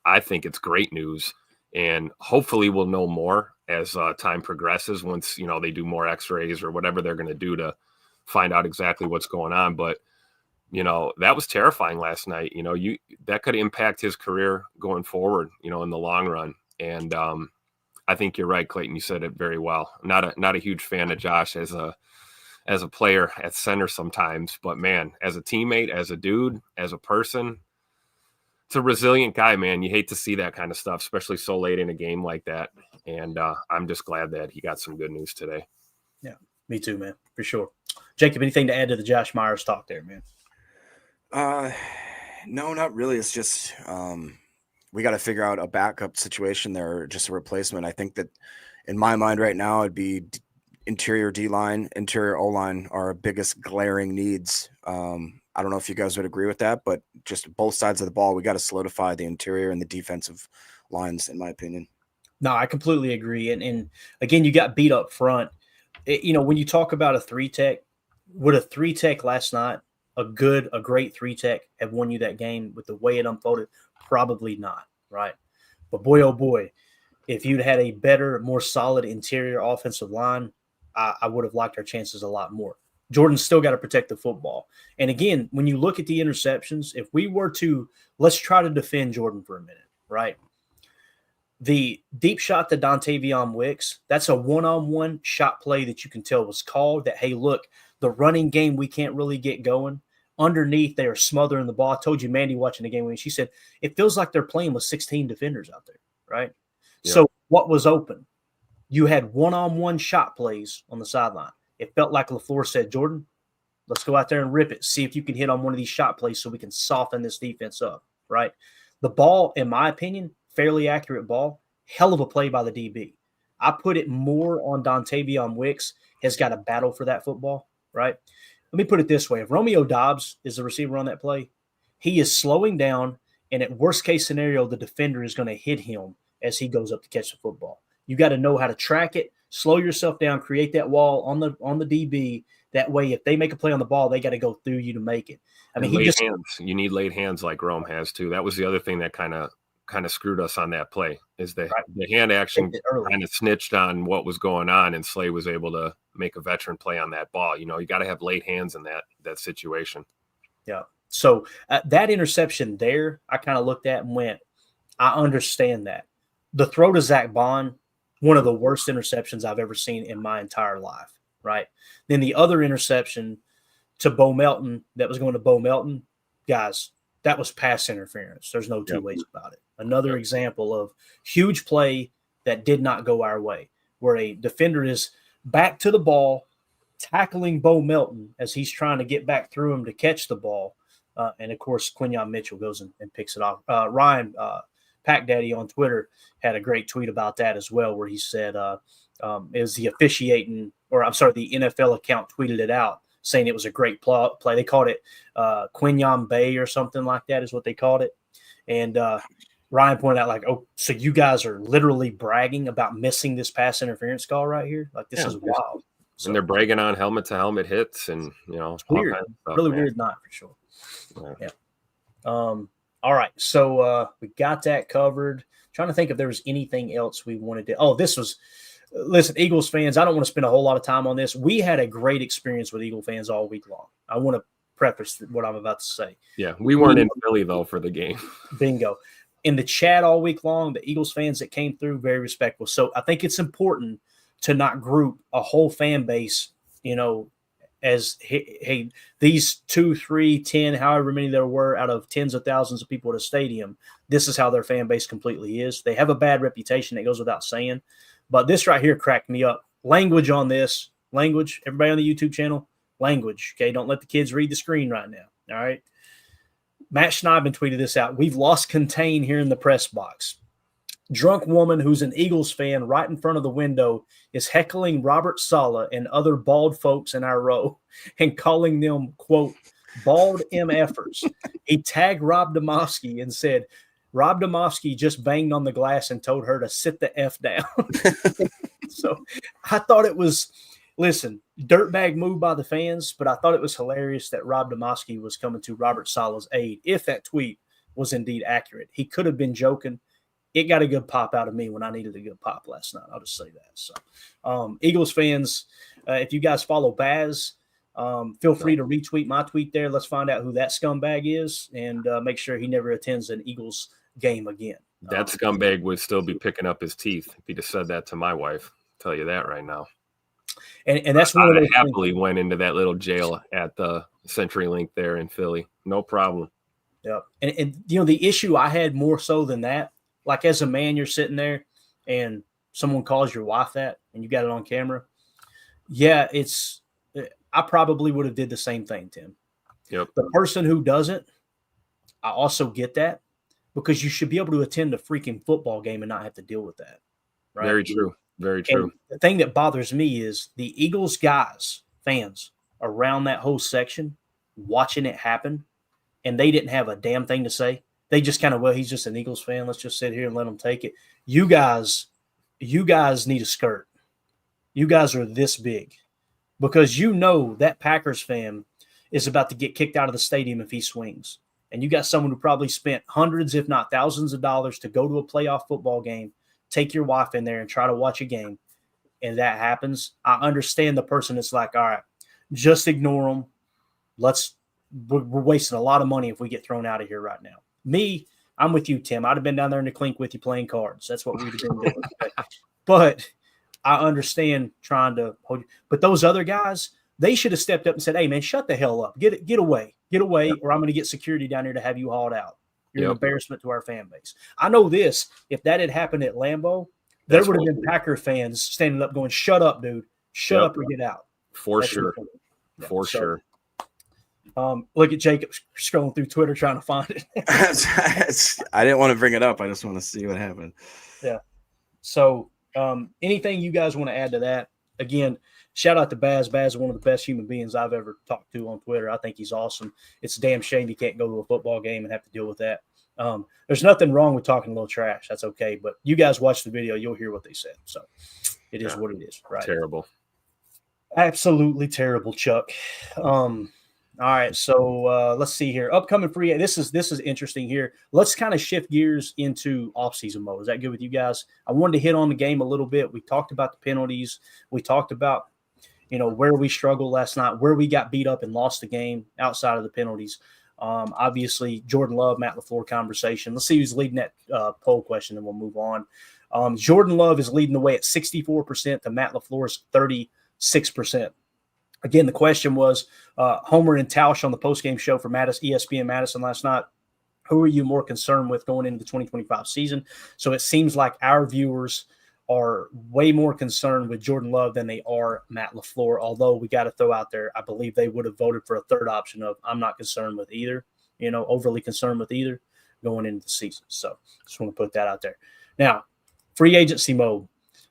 I think it's great news, and hopefully we'll know more as time progresses once, you know, they do more x-rays or whatever they're going to do to find out exactly what's going on. But, you know, that was terrifying last night. You know, that could impact his career going forward, you know, in the long run. And I think you're right, Clayton. You said it very well. I'm not a huge fan of Josh as a player at center sometimes, but man, as a teammate, as a dude, as a person, it's a resilient guy, man. You hate to see that kind of stuff, especially so late in a game like that. And I'm just glad that he got some good news today. Yeah, me too, man, for sure. Jacob, anything to add to the Josh Myers talk there, man? No, not really. It's just we got to figure out a backup situation there, or just a replacement. I think that in my mind right now, it'd be interior D-line, interior O-line are our biggest glaring needs. I don't know if you guys would agree with that, but just both sides of the ball, we got to solidify the interior and the defensive lines, in my opinion. No, I completely agree. And again, you got beat up front. You know, when you talk about a 3-tech, would a 3-tech last night, a great 3-tech have won you that game with the way it unfolded? Probably not, right? But boy, oh boy, if you'd had a better, more solid interior offensive line, I would have liked our chances a lot more. Jordan's still got to protect the football. And again, when you look at the interceptions, if we were to, let's try to defend Jordan for a minute, right? The deep shot to Dontavion Wicks, that's a one-on-one shot play that you can tell was called that, hey, look, the running game, we can't really get going. Underneath, they are smothering the ball. I told you, Mandy, watching the game, when she said, it feels like they're playing with 16 defenders out there, right? Yeah. So what was open? You had one-on-one shot plays on the sideline. It felt like LaFleur said, Jordan, let's go out there and rip it. See if you can hit on one of these shot plays so we can soften this defense up, right? The ball, in my opinion, fairly accurate ball, hell of a play by the DB. I put it more on Dontavion Wicks, has got a battle for that football, right? Let me put it this way. If Romeo Doubs is the receiver on that play, he is slowing down, and at worst-case scenario, the defender is going to hit him as he goes up to catch the football. You got to know how to track it, slow yourself down, create that wall on the DB. That way, if they make a play on the ball, they got to go through you to make it. I mean, hands. You need late hands like Rome has too. That was the other thing that kind of screwed us on that play is the hand action kind of snitched on what was going on, and Slay was able to make a veteran play on that ball. You know, you got to have late hands in that situation. Yeah. So that interception there, I kind of looked at and went, I understand that. The throw to Zach Bond, one of the worst interceptions I've ever seen in my entire life, right? Then the other interception to Bo Melton that was going to Bo Melton, guys, that was pass interference. There's no two ways about it. Another example of huge play that did not go our way, where a defender is back to the ball, tackling Bo Melton as he's trying to get back through him to catch the ball. And, of course, Quinyon Mitchell goes and picks it off. Ryan Pack Daddy on Twitter had a great tweet about that as well, where he said, is the officiating, or I'm sorry, the NFL account tweeted it out saying it was a great play. They called it Quinyon Bay or something like that is what they called it. And Ryan pointed out, like, oh, so you guys are literally bragging about missing this pass interference call right here? Like, this is wild. So, and they're bragging on helmet-to-helmet hits and, it's weird. Kind of stuff, really man. Weird night for sure. Yeah. All right. So we got that covered. Trying to think if there was anything else we wanted to – oh, this was – listen, Eagles fans, I don't want to spend a whole lot of time on this. We had a great experience with Eagle fans all week long. I want to preface what I'm about to say. Yeah, we weren't in Philly, though, for the game. Bingo. In the chat all week long, the Eagles fans that came through, very respectful. So I think it's important to not group a whole fan base, as, hey, these 2, 3, 10, however many there were out of tens of thousands of people at a stadium, this is how their fan base completely is. They have a bad reputation. That goes without saying. But this right here cracked me up. Language on this. Language. Everybody on the YouTube channel, language. Okay, don't let the kids read the screen right now. All right. Matt Schneidman tweeted this out. We've lost contain here in the press box. Drunk woman who's an Eagles fan right in front of the window is heckling Robert Saleh and other bald folks in our row and calling them, quote, bald MFers. He tagged Rob Domofsky and said, Rob Domofsky just banged on the glass and told her to sit the F down. So I thought it was, listen, dirtbag move by the fans, but I thought it was hilarious that Rob Domofsky was coming to Robert Saleh's aid, if that tweet was indeed accurate. He could have been joking. It got a good pop out of me when I needed a good pop last night. I'll just say that. So, Eagles fans, if you guys follow Baz, feel free to retweet my tweet there. Let's find out who that scumbag is and make sure he never attends an Eagles game again. That scumbag would still be picking up his teeth if he'd have said that to my wife. I'll tell you that right now. And that's one of those happily things. Went into that little jail at the CenturyLink there in Philly. No problem. Yeah. And the issue I had more so than that, like as a man, you're sitting there and someone calls your wife that and you got it on camera. Yeah, I probably would have did the same thing, Tim. Yep. The person who doesn't, I also get that because you should be able to attend a freaking football game and not have to deal with that. Right? Very true. Very true. And the thing that bothers me is the Eagles guys, fans around that whole section watching it happen, and they didn't have a damn thing to say. They just kind of, well, he's just an Eagles fan. Let's just sit here and let him take it. You guys need a skirt. You guys are this big because that Packers fan is about to get kicked out of the stadium if he swings. And you got someone who probably spent hundreds, if not thousands of dollars to go to a playoff football game, take your wife in there and try to watch a game, and that happens. I understand the person that's like, all right, just ignore them. We're wasting a lot of money if we get thrown out of here right now. Me, I'm with you, Tim. I'd have been down there in the clink with you playing cards. That's what we'd have been doing. But I understand trying to hold you. But those other guys, they should have stepped up and said, hey, man, shut the hell up. Get away, or I'm going to get security down here to have you hauled out. You're an embarrassment to our fan base. I know this. If that had happened at Lambeau, there would have been Packer fans standing up going, shut up, dude. Shut up or get out. That's sure. Yeah, for sure. Look at Jacob scrolling through Twitter trying to find it. I didn't want to bring it up. I just want to see what happened. Yeah. So anything you guys want to add to that? Again, shout out to Baz. Baz is one of the best human beings I've ever talked to on Twitter. I think he's awesome. It's a damn shame you can't go to a football game and have to deal with that. There's nothing wrong with talking a little trash. That's okay. But you guys watch the video, you'll hear what they said. So it is what it is. Right. Terrible. Absolutely terrible, Chuck. All right, so let's see here. Upcoming free. This is interesting here. Let's kind of shift gears into offseason mode. Is that good with you guys? I wanted to hit on the game a little bit. We talked about the penalties. We talked about, where we struggled last night, where we got beat up and lost the game outside of the penalties. Obviously, Jordan Love, Matt LaFleur conversation. Let's see who's leading that poll question, and we'll move on. Jordan Love is leading the way at 64% to Matt LaFleur's 36%. Again, the question was Homer and Tausch on the postgame show for ESPN Madison last night. Who are you more concerned with going into the 2025 season? So it seems like our viewers are way more concerned with Jordan Love than they are Matt LaFleur, although we got to throw out there, I believe they would have voted for a third option of I'm not concerned with either, overly concerned with either going into the season. So just want to put that out there. Now, free agency mode.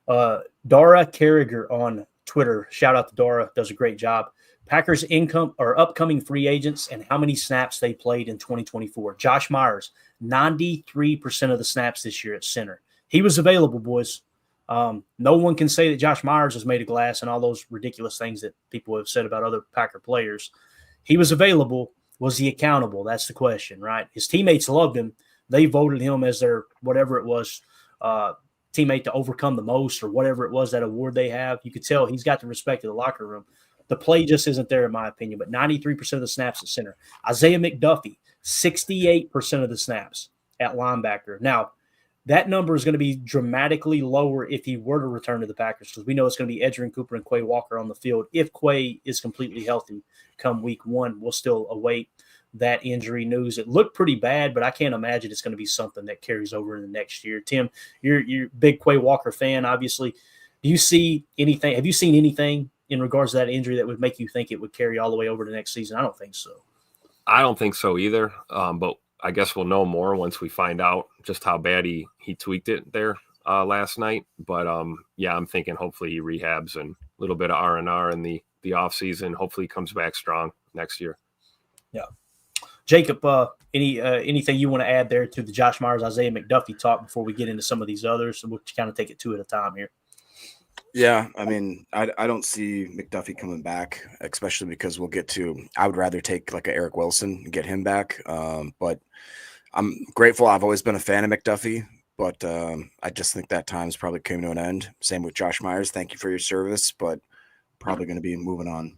Dara Carriger on Twitter. Shout out to Dara. Does a great job. Packers income or upcoming free agents and how many snaps they played in 2024. Josh Myers, 93% of the snaps this year at center. He was available, boys. No one can say that Josh Myers was made of glass and all those ridiculous things that people have said about other Packer players. He was available. Was he accountable? That's the question, right? His teammates loved him. They voted him as their whatever it was, teammate to overcome the most or whatever it was, that award they have. You could tell he's got the respect of the locker room. The play just isn't there, in my opinion, but 93% of the snaps at center. Isaiah McDuffie, 68% of the snaps at linebacker. Now, that number is going to be dramatically lower if he were to return to the Packers, because we know it's going to be Edgerrin Cooper and Quay Walker on the field. If Quay is completely healthy come week 1, we'll still await that injury news. It looked pretty bad, but I can't imagine it's going to be something that carries over in the next year. Tim, you're a big Quay Walker fan, obviously. Do you see anything? Have you seen anything in regards to that injury that would make you think it would carry all the way over to next season? I don't think so. I don't think so either. But I guess we'll know more once we find out just how bad he tweaked it there last night. But yeah, I'm thinking hopefully he rehabs and a little bit of R&R in the offseason. Hopefully he comes back strong next year. Yeah. Jacob, anything you want to add there to the Josh Myers, Isaiah McDuffie talk before we get into some of these others? So we'll kind of take it two at a time here. Yeah, I mean, I don't see McDuffie coming back, especially because I would rather take like a Eric Wilson and get him back. But I'm grateful. I've always been a fan of McDuffie, but I just think that time's probably came to an end. Same with Josh Myers. Thank you for your service, but probably going to be moving on.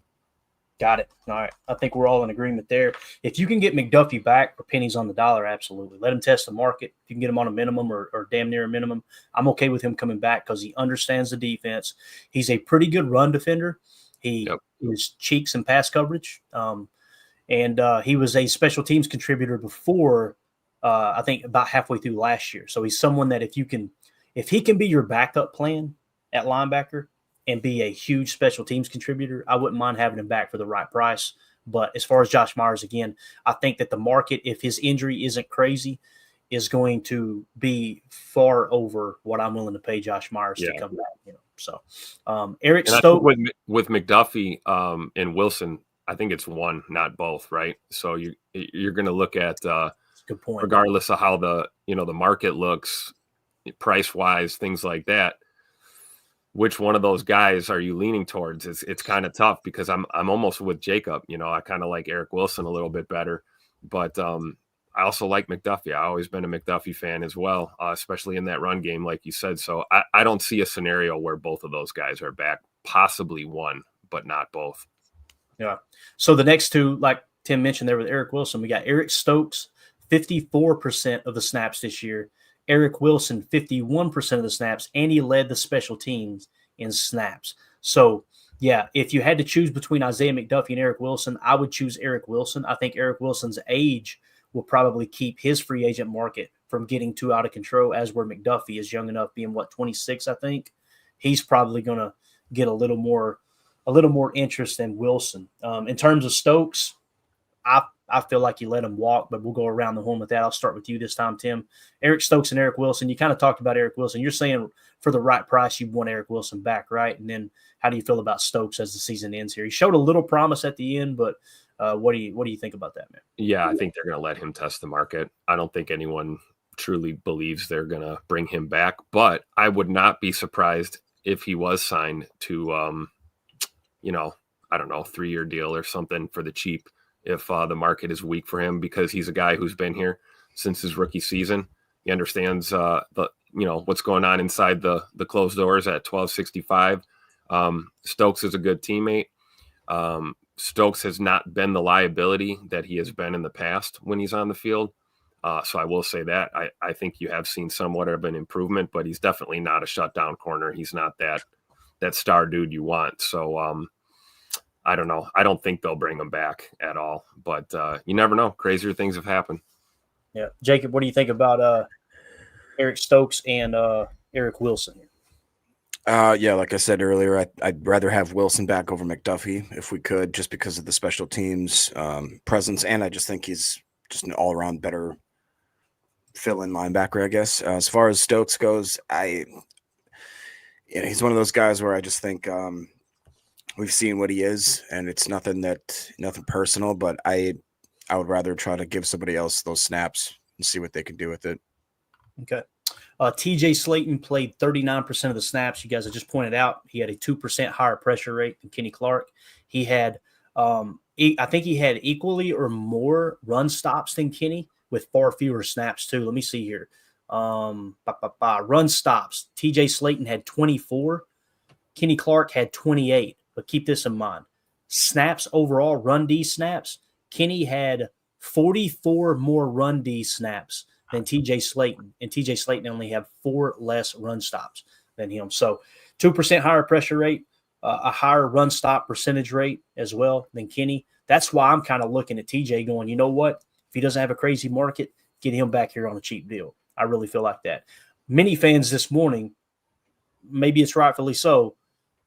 Got it. All right. I think we're all in agreement there. If you can get McDuffie back for pennies on the dollar, absolutely. Let him test the market. If you can get him on a minimum or damn near a minimum, I'm okay with him coming back because he understands the defense. He's a pretty good run defender. He is cheeks and pass coverage. And he was a special teams contributor before, I think about halfway through last year. So he's someone that if he can be your backup plan at linebacker and be a huge special teams contributor, I wouldn't mind having him back for the right price. But as far as Josh Myers, again, I think that the market, if his injury isn't crazy, is going to be far over what I'm willing to pay Josh Myers to come back. So Eric Stokes with McDuffie and Wilson, I think it's one, not both, right? So you're going to look at good point. Regardless of how the market looks, price wise, things like that. Which one of those guys are you leaning towards? It's kind of tough because I'm almost with Jacob. I kind of like Eric Wilson a little bit better, but I also like McDuffie. I've always been a McDuffie fan as well, especially in that run game, like you said. So I don't see a scenario where both of those guys are back. Possibly one, but not both. Yeah. So the next two, like Tim mentioned there with Eric Wilson, we got Eric Stokes, 54% of the snaps this year. Eric Wilson, 51% of the snaps, and he led the special teams in snaps. So, yeah, if you had to choose between Isaiah McDuffie and Eric Wilson, I would choose Eric Wilson. I think Eric Wilson's age will probably keep his free agent market from getting too out of control, as where McDuffie is young enough, being 26, I think. He's probably going to get a little more interest than Wilson. In terms of Stokes, I feel like you let him walk, but we'll go around the horn with that. I'll start with you this time, Tim. Eric Stokes and Eric Wilson. You kind of talked about Eric Wilson. You're saying for the right price, you want Eric Wilson back, right? And then how do you feel about Stokes as the season ends here? He showed a little promise at the end, but what do you think about that, man? Yeah, I think they're going to let him test the market. I don't think anyone truly believes they're going to bring him back, but I would not be surprised if he was signed to, I don't know, 3-year deal or something for the cheap. If the market is weak for him, because he's a guy who's been here since his rookie season. He understands what's going on inside the closed doors at 1265. Stokes is a good teammate. Stokes has not been the liability that he has been in the past when he's on the field. So I will say that. I think you have seen somewhat of an improvement, but he's definitely not a shutdown corner. He's not that star dude you want. So I don't know. I don't think they'll bring him back at all, but you never know. Crazier things have happened. Yeah. Jacob, what do you think about Eric Stokes and Eric Wilson? Yeah, like I said earlier, I'd rather have Wilson back over McDuffie if we could, just because of the special teams presence. And I just think he's just an all-around better fill-in linebacker, I guess. As far as Stokes goes, he's one of those guys where I just think we've seen what he is, and it's nothing personal, but I would rather try to give somebody else those snaps and see what they can do with it. Okay. TJ Slayton played 39% of the snaps. You guys have just pointed out he had a 2% higher pressure rate than Kenny Clark. He had, I think he had equally or more run stops than Kenny with far fewer snaps too. Let me see here. Run stops. TJ Slayton had 24. Kenny Clark had 28. But keep this in mind. Snaps overall, run D snaps. Kenny had 44 more run D snaps than TJ Slayton, and TJ Slayton only had 4 less run stops than him. So 2% higher pressure rate, a higher run stop percentage rate as well than Kenny. That's why I'm kind of looking at TJ going, you know what? If he doesn't have a crazy market, get him back here on a cheap deal. I really feel like that. Many fans this morning, maybe it's rightfully so,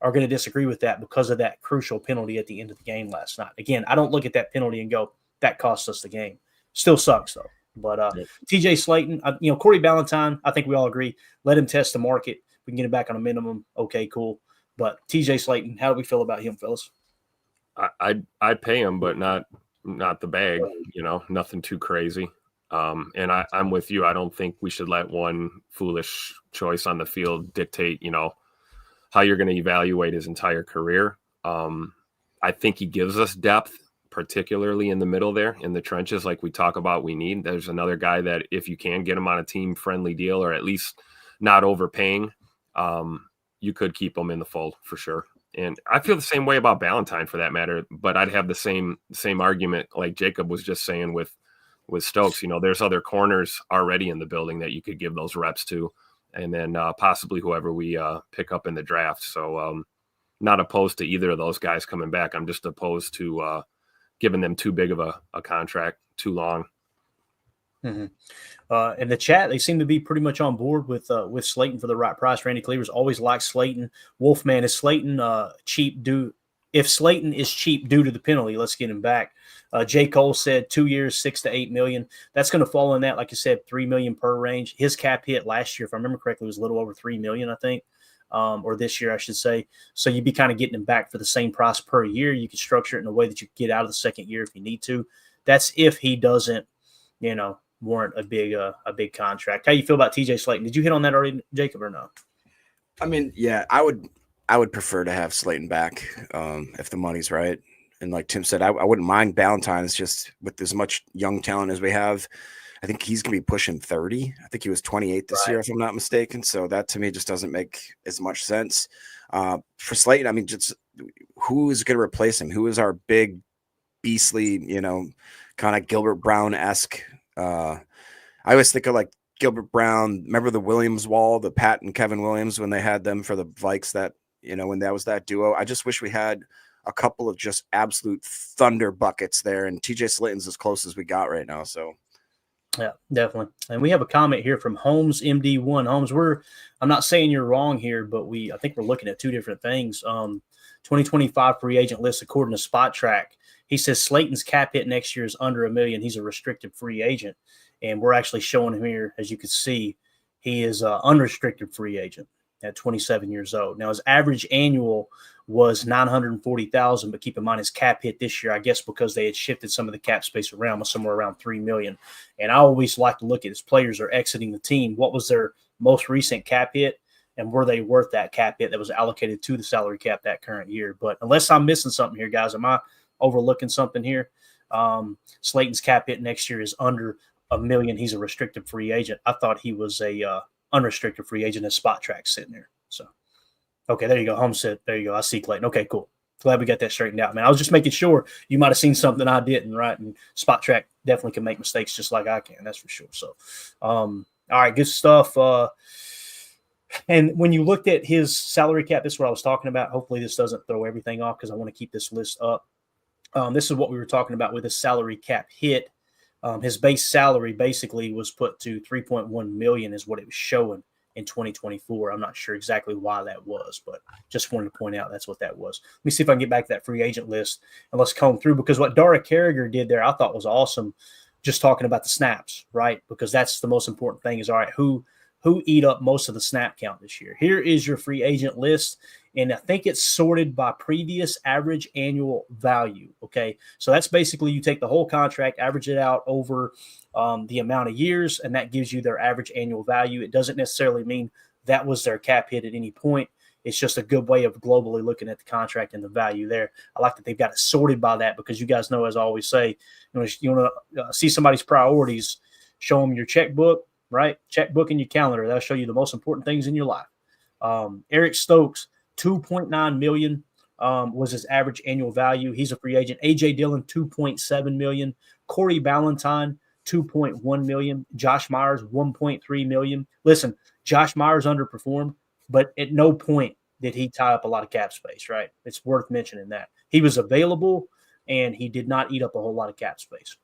are going to disagree with that because of that crucial penalty at the end of the game last night. Again, I don't look at that penalty and go, that cost us the game. Still sucks, though. But TJ Slayton, Corey Ballantyne, I think we all agree. Let him test the market. We can get him back on a minimum. Okay, cool. But TJ Slayton, how do we feel about him, fellas? I'd pay him, but not the bag. Nothing too crazy. And I'm with you. I don't think we should let one foolish choice on the field dictate, how you're going to evaluate his entire career. I think he gives us depth, particularly in the middle there in the trenches, like we talk about we need. There's another guy that if you can get him on a team-friendly deal or at least not overpaying, you could keep him in the fold for sure. And I feel the same way about Ballantyne for that matter, but I'd have the same argument like Jacob was just saying with Stokes. There's other corners already in the building that you could give those reps to, and then possibly whoever we pick up in the draft. So not opposed to either of those guys coming back. I'm just opposed to giving them too big of a contract, too long. In the chat, they seem to be pretty much on board with Slayton for the right price. Randy Cleavers always likes Slayton. Wolfman, is Slayton cheap due? If Slayton is cheap due to the penalty, let's get him back. J. Cole said 2 years, $6 to $8 million. That's going to fall in that, like you said, $3 million per range. His cap hit last year, if I remember correctly, was a little over $3 million, I think. Or this year, I should say. So you'd be kind of getting him back for the same price per year. You could structure it in a way that you get out of the second year if you need to. That's if he doesn't, warrant a big contract. How you feel about TJ Slayton? Did you hit on that already, Jacob, or no? I mean, yeah, I would prefer to have Slayton back if the money's right. And like Tim said, I wouldn't mind Ballantyne. It's just with as much young talent as we have, I think he's going to be pushing 30. I think he was 28 this year, if I'm not mistaken. So that to me just doesn't make as much sense. For Slayton, I mean, just who is going to replace him? Who is our big, beastly, kind of Gilbert Brown-esque? I always think of like Gilbert Brown. Remember the Williams wall, the Pat and Kevin Williams when they had them for the Vikes that, when that was that duo. I just wish we had a couple of just absolute thunder buckets there. And TJ Slayton's as close as we got right now. So. Yeah, definitely. And we have a comment here from Holmes MD1. Holmes, I'm not saying you're wrong here, but I think we're looking at two different things. 2025 free agent list according to Spot Track. He says Slayton's cap hit next year is under $1 million. He's a restricted free agent. And we're actually showing him here, as you can see, he is an unrestricted free agent at 27 years old. Now, his average annual was $940,000, but keep in mind his cap hit this year, I guess because they had shifted some of the cap space around, was somewhere around $3 million. And I always like to look at as players are exiting the team, what was their most recent cap hit, and were they worth that cap hit that was allocated to the salary cap that current year? But unless I'm missing something here, guys, am I overlooking something here? Slayton's cap hit next year is under $1 million. He's a restricted free agent. I thought he was a unrestricted free agent as Spot Track sitting there. So, okay, there you go. Holmes said, there you go. I see Clayton. Okay, cool. Glad we got that straightened out, man. I was just making sure you might have seen something I didn't, right? And Spot Track definitely can make mistakes just like I can. That's for sure. So, all right, good stuff. And when you looked at his salary cap, this is what I was talking about. Hopefully this doesn't throw everything off because I want to keep this list up. This is what we were talking about with his salary cap hit. His base salary basically was put to $3.1 million is what it was showing in 2024. I'm not sure exactly why that was, but just wanted to point out that's what that was. Let me see if I can get back to that free agent list and let's comb through, because what Dara Carragher did there I thought was awesome, just talking about the snaps, right? Because that's the most important thing is, all right, who who eat up most of the snap count this year. Here is your free agent list, and I think it's sorted by previous average annual value. Okay, so that's basically you take the whole contract, average it out over the amount of years, and that gives you their average annual value. It doesn't necessarily mean that was their cap hit at any point. It's just a good way of globally looking at the contract and the value there. I like that they've got it sorted by that because you guys know, as I always say, you want to see somebody's priorities, show them your checkbook, right? Checkbook and your calendar. That'll show you the most important things in your life. Eric Stokes, $2.9 million was his average annual value. He's a free agent. A.J. Dillon, $2.7 million. Corey Ballantyne, $2.1 million. Josh Myers, $1.3 million. Listen, Josh Myers underperformed, but at no point did he tie up a lot of cap space, right? It's worth mentioning that. He was available, and he did not eat up a whole lot of cap space.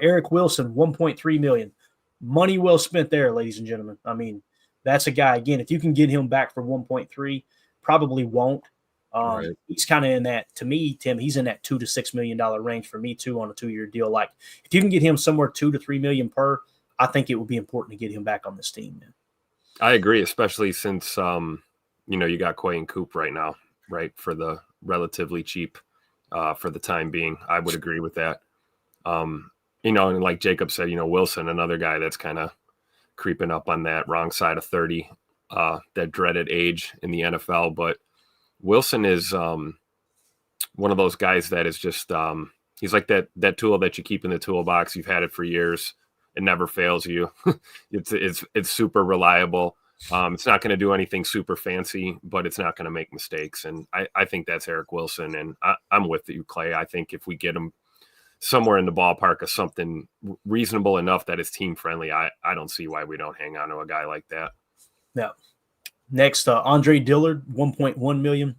Eric Wilson, $1.3 million. Money well spent there, ladies and gentlemen. I mean, that's a guy, again, if you can get him back for 1.3, probably won't. Right. He's kind of in that, to me, Tim, he's in that $2 to $6 million range for me too on a 2-year deal. Like, if you can get him somewhere $2 to $3 million per, I think it would be important to get him back on this team, man. I agree, especially since you got Quay and Coop right now, right, for the relatively cheap for the time being. I would agree with that. And like Jacob said, Wilson, another guy that's kind of creeping up on that wrong side of 30, that dreaded age in the NFL. But Wilson is one of those guys that is just he's like that tool that you keep in the toolbox. You've had it for years. It never fails you. It's super reliable. It's not going to do anything super fancy, but it's not going to make mistakes. And I think that's Eric Wilson. And I'm with you, Clay. I think if we get him somewhere in the ballpark of something reasonable enough that is team friendly, I don't see why we don't hang on to a guy like that. Yeah. Next, Andre Dillard, $1.1 million.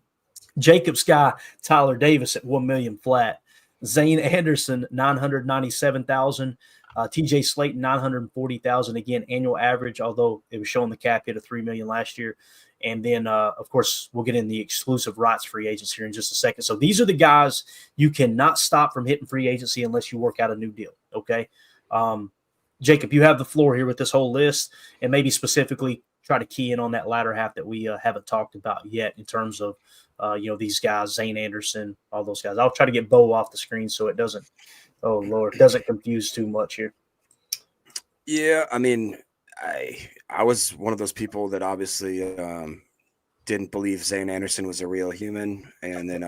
Jacob Sky, Tyler Davis at $1 million flat. Zane Anderson, $997,000. TJ Slayton, $940,000, again, annual average, although it was showing the cap hit of $3 million last year. And then, of course, we'll get in the exclusive rights free agents here in just a second. So these are the guys you cannot stop from hitting free agency unless you work out a new deal, okay? Jacob, you have the floor here with this whole list, and maybe specifically try to key in on that latter half that we haven't talked about yet in terms of, these guys, Zane Anderson, all those guys. I'll try to get Bo off the screen so it doesn't – oh, Lord, doesn't confuse too much here. Yeah, I mean, I was one of those people that obviously didn't believe Zane Anderson was a real human, and then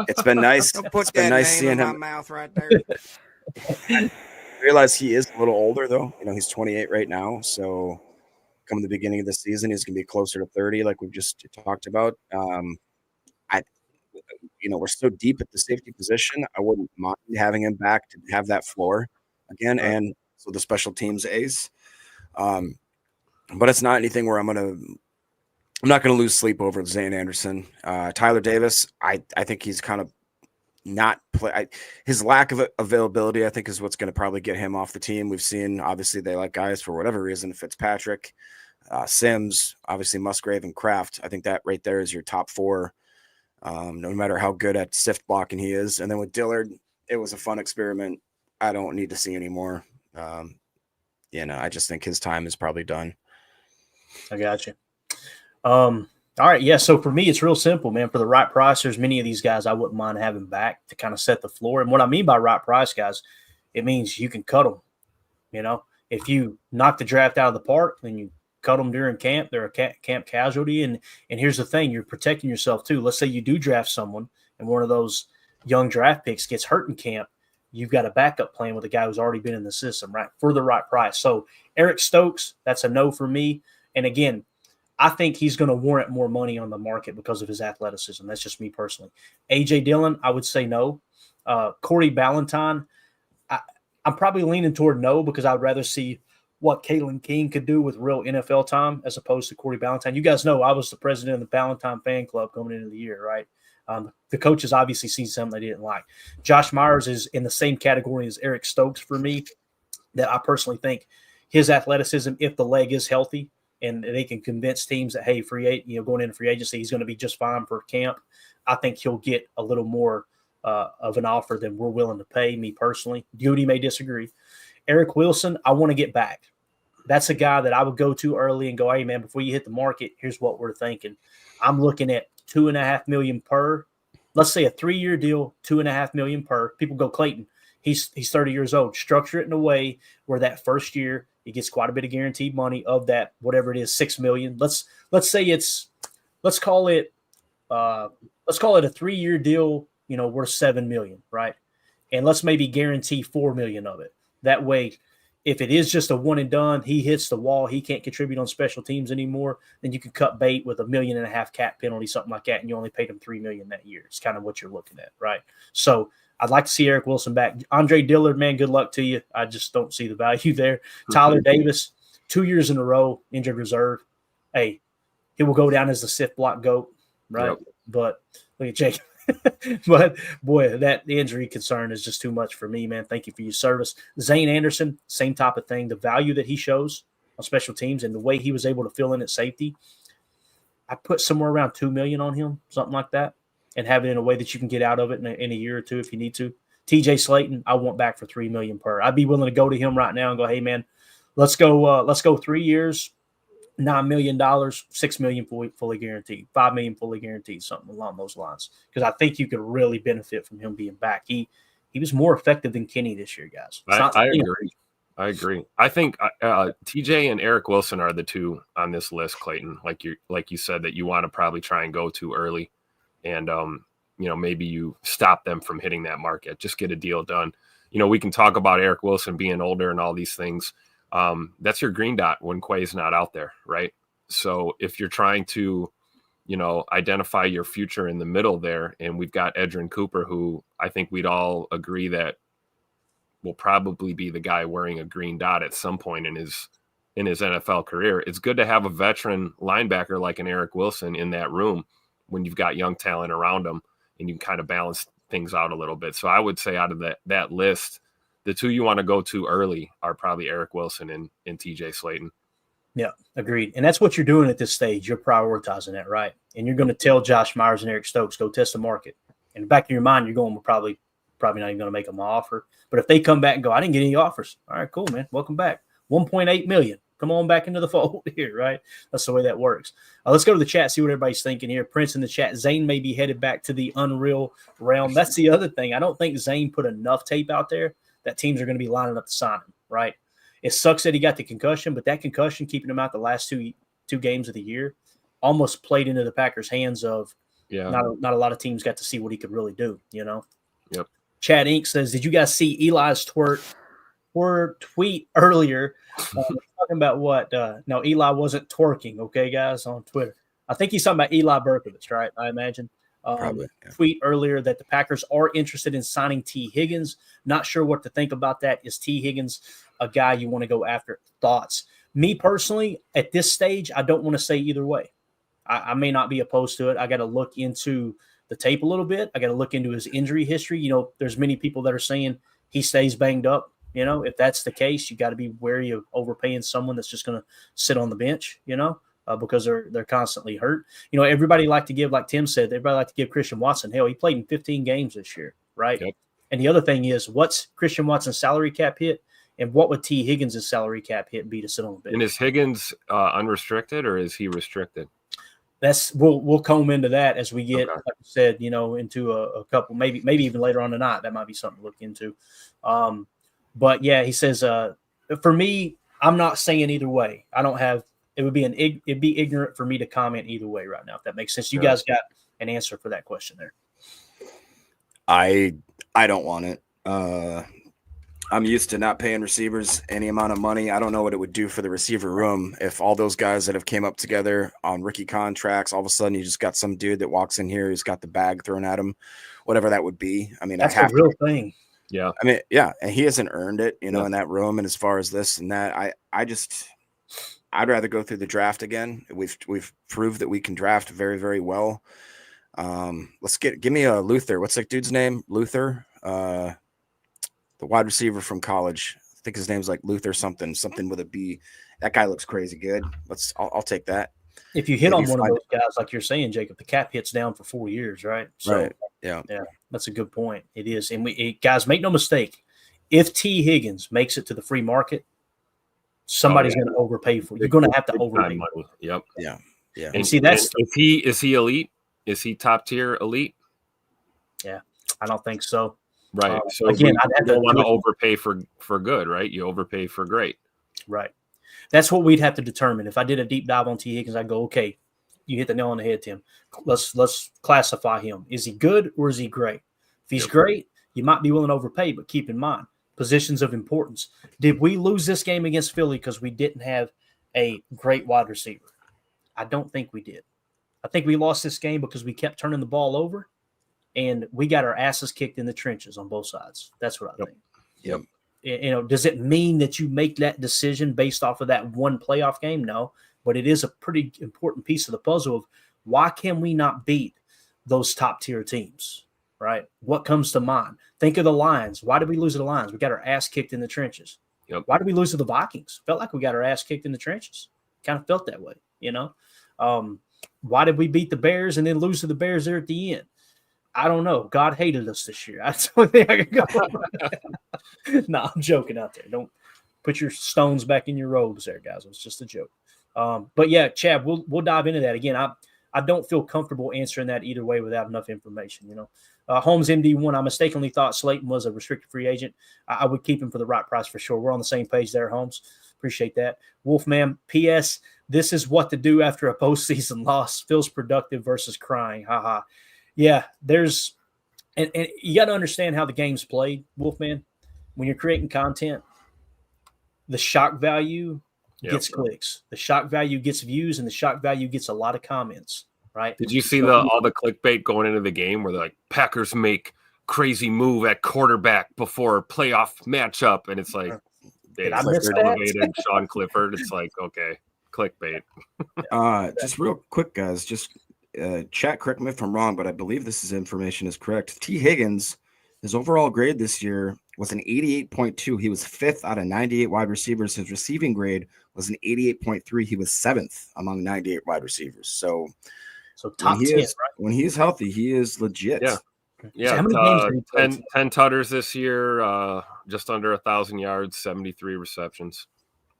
it's been nice. Don't put it's been that nice name seeing in him. my mouth right there. I realize he is a little older, though. He's 28 right now, so come the beginning of the season, he's going to be closer to 30, like we just talked about. We're so deep at the safety position. I wouldn't mind having him back to have that floor again, and so the special teams ace. But it's not anything where I'm not going to lose sleep over Zane Anderson. Tyler Davis, I think he's kind of not play. His lack of availability, I think, is what's going to probably get him off the team. We've seen, obviously, they like guys for whatever reason. Fitzpatrick, Sims, obviously Musgrave, and Kraft. I think that right there is your top four. No matter how good at sift blocking he is. And then with Dillard, it was a fun experiment. I don't need to see any more. I just think his time is probably done. I got you. All right. Yeah. So for me, it's real simple, man. For the right price, there's many of these guys I wouldn't mind having back to kind of set the floor. And what I mean by right price, guys, it means you can cut them. If you knock the draft out of the park, then you cut them during camp. They're a camp casualty. And here's the thing, you're protecting yourself too. Let's say you do draft someone and one of those young draft picks gets hurt in camp. You've got a backup plan with a guy who's already been in the system, right, for the right price. So Eric Stokes, that's a no for me. And again, I think he's going to warrant more money on the market because of his athleticism. That's just me personally. A.J. Dillon, I would say no. Corey Ballantyne, I'm probably leaning toward no because I would rather see what Kalen King could do with real NFL time as opposed to Corey Ballantyne. You guys know I was the president of the Ballantyne fan club coming into the year, right? The coaches obviously seen something they didn't like. Josh Myers is in the same category as Eric Stokes for me, that I personally think his athleticism, if the leg is healthy and they can convince teams that, hey, going into free agency, he's going to be just fine for camp, I think he'll get a little more of an offer than we're willing to pay, me personally. Duty may disagree. Eric Wilson, I want to get back. that's a guy that I would go to early and go, hey, man, before you hit the market, here's what we're thinking. I'm looking at $2.5 million per. Let's say a 3-year deal, $2.5 million per. People go, Clayton, he's 30 years old. Structure it in a way where that first year he gets quite a bit of guaranteed money of that, whatever it is, $6 million. Let's call it a 3-year deal, worth $7 million, right? And let's maybe guarantee $4 million of it. That way, if it is just a one and done, he hits the wall, he can't contribute on special teams anymore, then you can cut bait with $1.5 million cap penalty, something like that, and you only paid him $3 million that year. It's kind of what you're looking at, right? So I'd like to see Eric Wilson back. Andre Dillard, man, good luck to you. I just don't see the value there. Tyler Davis, 2 years in a row, injured reserve. Hey, he will go down as the SIF block GOAT, right? Yep. But look at Jake. But boy, the injury concern is just too much for me, man. Thank you for your service. Zane Anderson, same type of thing. The value that he shows on special teams and the way he was able to fill in at safety, I put somewhere around $2 million on him, something like that, and have it in a way that you can get out of it in a year or two if you need to. TJ Slayton, I want back for $3 million per. I'd be willing to go to him right now and go, hey man, let's go 3 years. $9 million, $6 million fully guaranteed, $5 million fully guaranteed, something along those lines. Because I think you could really benefit from him being back. He was more effective than Kenny this year, guys. I agree. I agree. I think TJ and Eric Wilson are the two on this list, Clayton. Like you said, that you want to probably try and go to early, and maybe you stop them from hitting that market. Just get a deal done. We can talk about Eric Wilson being older and all these things. That's your green dot when Quay's not out there, right? So if you're trying to, identify your future in the middle there, and we've got Edrin Cooper, who I think we'd all agree that will probably be the guy wearing a green dot at some point in his NFL career. It's good to have a veteran linebacker like an Eric Wilson in that room when you've got young talent around him, and you can kind of balance things out a little bit. So I would say out of that list, the two you want to go to early are probably Eric Wilson and TJ Slayton. Yeah, agreed. And that's what you're doing at this stage. You're prioritizing that, right? And you're going to tell Josh Myers and Eric Stokes, go test the market. In the back of your mind, you're going, we're probably not even going to make them an offer. But if they come back and go, I didn't get any offers. All right, cool, man. Welcome back. $1.8 million. Come on back into the fold here, right? That's the way that works. Let's go to the chat, see what everybody's thinking here. Prince in the chat, Zane may be headed back to the unreal realm. That's the other thing. I don't think Zane put enough tape out there that teams are going to be lining up to sign him, right? It sucks that he got the concussion, but that concussion keeping him out the last two games of the year almost played into the Packers' hands of not a lot of teams got to see what he could really do, Yep. Chad Inc. says, did you guys see Eli's tweet earlier? Talking about what? No, Eli wasn't twerking, okay, guys, on Twitter. I think he's talking about Eli Berkovich, right? I imagine. Probably, yeah. Tweet earlier that the Packers are interested in signing T. Higgins. Not sure what to think about that. Is T. Higgins a guy you want to go after? Thoughts? Me personally, at this stage, I don't want to say either way. I may not be opposed to it. I got to look into the tape a little bit. I got to look into his injury history. There's many people that are saying he stays banged up. If that's the case, you got to be wary of overpaying someone that's just going to sit on the bench, because they're constantly hurt. Everybody like to give, like Tim said, everybody like to give Christian Watson. Hell, he played in 15 games this year, right? Yep. And the other thing is, what's Christian Watson's salary cap hit, and what would T. Higgins' salary cap hit be to sit on the bench? And is Higgins unrestricted, or is he restricted? We'll comb into that as we get, like I said, into a couple, maybe even later on tonight. That might be something to look into. But yeah, he says, for me, I'm not saying either way. I don't have. It'd be ignorant for me to comment either way right now, if that makes sense. You guys got an answer for that question there. I don't want it. I'm used to not paying receivers any amount of money. I don't know what it would do for the receiver room if all those guys that have came up together on rookie contracts, all of a sudden you just got some dude that walks in here who's got the bag thrown at him, whatever that would be. I mean, that's a real thing. Yeah. I mean, yeah, and he hasn't earned it, in that room. And as far as this and that, I'd rather go through the draft again. We've proved that we can draft very, very well. Give me a Luther. What's that dude's name? Luther, the wide receiver from college. I think his name's like Luther something with a B. That guy looks crazy good. I'll take that. If you hit on one of those guys, like you're saying, Jacob, the cap hits down for 4 years, right? So, right. Yeah, that's a good point. It is, and guys, make no mistake. If T. Higgins makes it to the free market, somebody's going to overpay for it. You're going to have to overpay. Money. Yep. Yeah. And see, that's is he elite? Is he top tier elite? Yeah, I don't think so. Right. So again, I don't want to overpay for good, right? You overpay for great. Right. That's what we'd have to determine. If I did a deep dive on T. Higgins, I'd go, okay, you hit the nail on the head, Tim. Let's classify him. Is he good or is he great? If he's great, you might be willing to overpay, but keep in mind, positions of importance. Did we lose this game against Philly because we didn't have a great wide receiver? I don't think we did. I think we lost this game because we kept turning the ball over, and we got our asses kicked in the trenches on both sides. That's what I think. Yep. You know, does it mean that you make that decision based off of that one playoff game? No, but it is a pretty important piece of the puzzle of why can we not beat those top-tier teams, right? What comes to mind? Think of the Lions. Why did we lose to the Lions? We got our ass kicked in the trenches. Yep. Why did we lose to the Vikings? Felt like we got our ass kicked in the trenches. Kind of felt that way, you know? Why did we beat the Bears and then lose to the Bears there at the end? I don't know. God hated us this year. That's the only thing I can go. No, I'm joking out there. Don't put your stones back in your robes there, guys. It was just a joke. But yeah, Chad, we'll dive into that again. I don't feel comfortable answering that either way without enough information. You know, Holmes MD1. I mistakenly thought Slayton was a restricted free agent. I would keep him for the right price for sure. We're on the same page there, Holmes. Appreciate that. Wolfman. P.S. This is what to do after a postseason loss. Feels productive versus crying. Haha. Yeah, there's and you got to understand how the game's played, Wolfman. When you're creating content, the shock value gets clicks. The shock value gets views, and the shock value gets a lot of comments, right? Did you see all the clickbait going into the game where they're like, Packers make crazy move at quarterback before playoff matchup? And it's like, they elevated Sean Clifford. It's like, okay, clickbait. Just real quick, guys, chat, correct me if I'm wrong, but I believe this information is correct. T. Higgins, his overall grade this year was an 88.2. He was 5th out of 98 wide receivers. His receiving grade was an 88.3. He was 7th among 98 wide receivers. So top 10, right? When he is healthy, he is legit. Yeah. Yeah. So how many games did he play? 10 tutters this year, just under 1,000 yards, 73 receptions.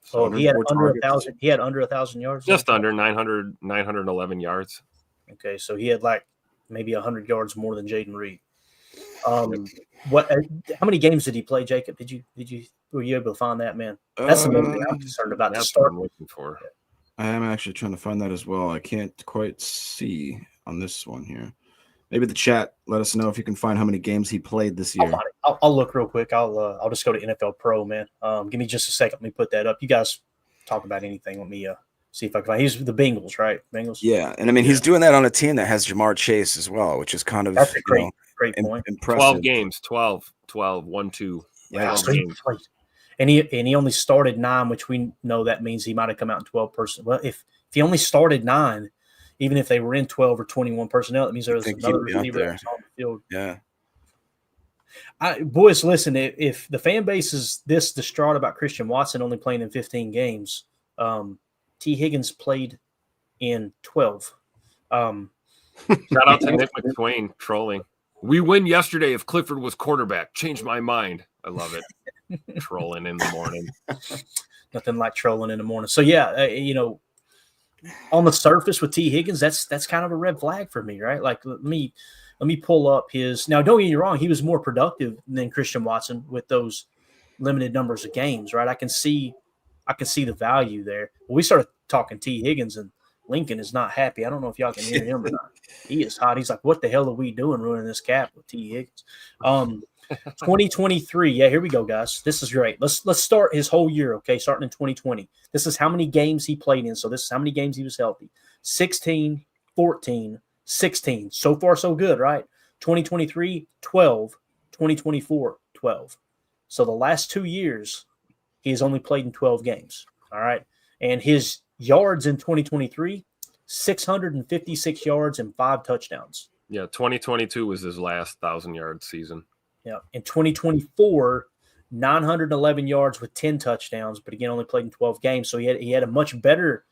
So he had under 1,000. He had under 1,000 yards. Just under 911 yards. Okay, so he had like maybe 100 yards more than Jaden Reed. How many games did he play, Jacob? Were you able to find that, man? That's the main thing I'm concerned about. That's what I'm looking for. I am actually trying to find that as well. I can't quite see on this one here. Maybe the chat let us know if you can find how many games he played this year. I'll look real quick. I'll just go to NFL Pro, man. Give me just a second. Let me put that up. You guys talk about anything. Let me see if I can find. He's the Bengals, right? Bengals. Yeah, and I mean he's doing that on a team that has Jamar Chase as well, which is kind of that's a great point. Impressive. 12 games, 12, 1-2. Yeah, so and he only started 9, which we know that means he might have come out in 12 personnel. Well, if he only started 9, even if they were in 12 or 21 personnel, that means there was another receiver on the field. Yeah. Boys, listen, if the fan base is this distraught about Christian Watson only playing in 15 games, T. Higgins played in 12. Shout out to Nick McSwain trolling. We win yesterday if Clifford was quarterback. Changed my mind. I love it. Trolling in the morning. Nothing like trolling in the morning. So, yeah, on the surface with T. Higgins, that's kind of a red flag for me, right? Like, let me pull up his – now, don't get me wrong. He was more productive than Christian Watson with those limited numbers of games, right? I can see the value there. When we started talking T. Higgins, and Lincoln is not happy. I don't know if y'all can hear him or not. He is hot. He's like, what the hell are we doing ruining this cap with T. Higgins? 2023. Yeah, here we go, guys. This is great. Let's start his whole year, okay, starting in 2020. This is how many games he played in. So this is how many games he was healthy. 16, 14, 16. So far, so good, right? 2023, 12. 2024, 12. So the last 2 years, he has only played in 12 games, all right? And his yards in 2023, 656 yards and 5 touchdowns. Yeah, 2022 was his last 1,000-yard season. Yeah, in 2024, 911 yards with 10 touchdowns, but again, only played in 12 games. So he had a much better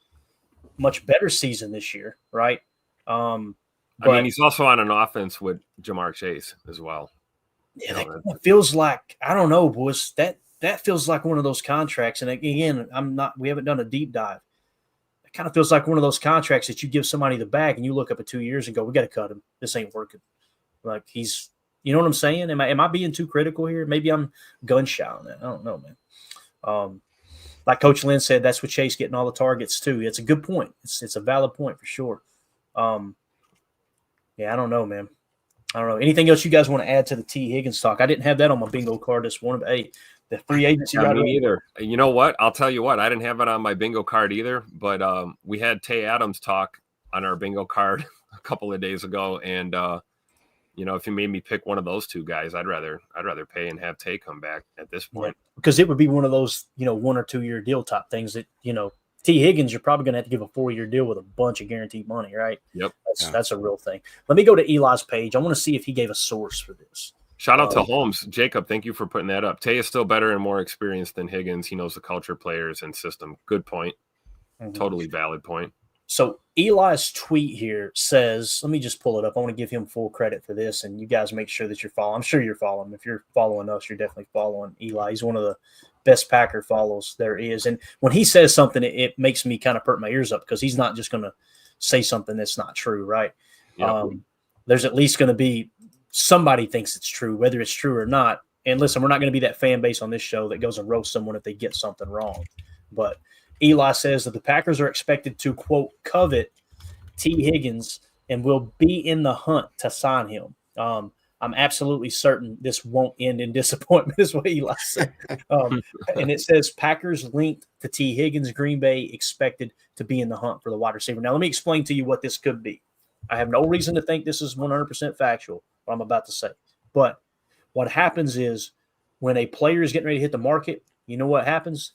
season this year, right? I mean, he's also on an offense with Jamar Chase as well. Yeah, that feels like, I don't know, boys. that feels like one of those contracts. And again, we haven't done a deep dive. It kind of feels like one of those contracts that you give somebody the bag and you look up at 2 years and go, we got to cut him. This ain't working. Like you know what I'm saying? Am I being too critical here? Maybe I'm gun shy on that. I don't know, man. Like Coach Lynn said, that's what Chase getting all the targets too. It's a good point. It's a valid point for sure. Yeah, I don't know, man. I don't know. Anything else you guys want to add to the T. Higgins talk? I didn't have that on my bingo card this morning, but hey, the free agency. Yeah, me either. You know what? I'll tell you what. I didn't have it on my bingo card either, but we had Tay Adams talk on our bingo card a couple of days ago, and if you made me pick one of those two guys, I'd rather pay and have Tay come back at this point. Yeah, because it would be one of those 1 or 2 year deal type things that T. Higgins, you're probably going to have to give a 4-year deal with a bunch of guaranteed money, right? Yep. That's a real thing. Let me go to Eli's page. I want to see if he gave a source for this. Shout out to Holmes. Jacob, thank you for putting that up. Tay is still better and more experienced than Higgins. He knows the culture, players, and system. Good point. Mm-hmm. Totally valid point. So Eli's tweet here says, let me just pull it up. I want to give him full credit for this, and you guys make sure that you're following. I'm sure you're following. If you're following us, you're definitely following Eli. He's one of the best Packer follows there is. And when he says something, it makes me kind of perk my ears up because he's not just going to say something that's not true, right? Yep. There's at least going to be somebody thinks it's true, whether it's true or not. And listen, we're not going to be that fan base on this show that goes and roasts someone if they get something wrong. But Eli says that the Packers are expected to, quote, covet T. Higgins and will be in the hunt to sign him. I'm absolutely certain this won't end in disappointment, is what Eli said. And it says Packers linked to T. Higgins, Green Bay expected to be in the hunt for the wide receiver. Now, let me explain to you what this could be. I have no reason to think this is 100% factual, what I'm about to say. But what happens is when a player is getting ready to hit the market, you know what happens?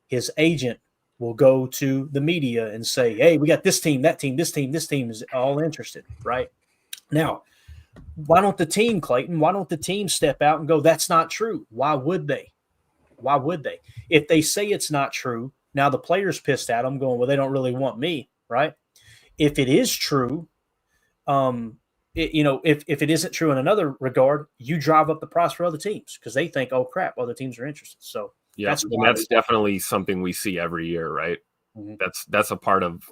His agent will go to the media and say, hey, we got this team, that team, this team is all interested, right? Now, why don't the team, Clayton, why don't the team step out and go, that's not true? Why would they? Why would they? If they say it's not true, now the player's pissed at them going, well, they don't really want me, right? If it is true, if it isn't true in another regard, you drive up the price for other teams because they think, oh, crap, other teams are interested. So yeah, that's definitely something we see every year, right? Mm-hmm. That's a part of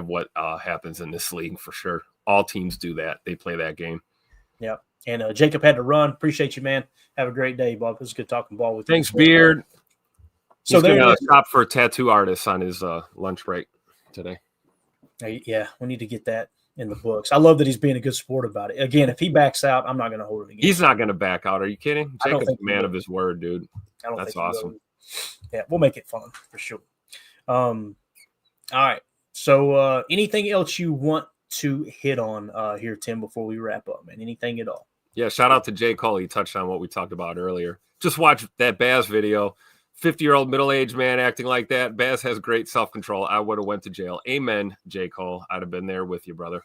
what happens in this league for sure. All teams do that. They play that game. Yeah. And Jacob had to run. Appreciate you, man. Have a great day, Bob. It was good talking ball with you. Thanks, Beard. So he's going to shop for tattoo artists on his lunch break today. Yeah, we need to get that in the books. I love that he's being a good sport about it. Again, if he backs out, I'm not going to hold it again. He's not going to back out. Are you kidding? Jacob's a man of his word, dude. That's awesome. Yeah, we'll make it fun for sure. All right. So anything else you want to hit on here, Tim, before we wrap up, man? Anything at all? Yeah, shout out to J. Cole. He touched on what we talked about earlier. Just watch that Baz video. 50-year-old middle-aged man acting like that. Baz has great self-control. I would have went to jail. Amen, J. Cole. I'd have been there with you, brother.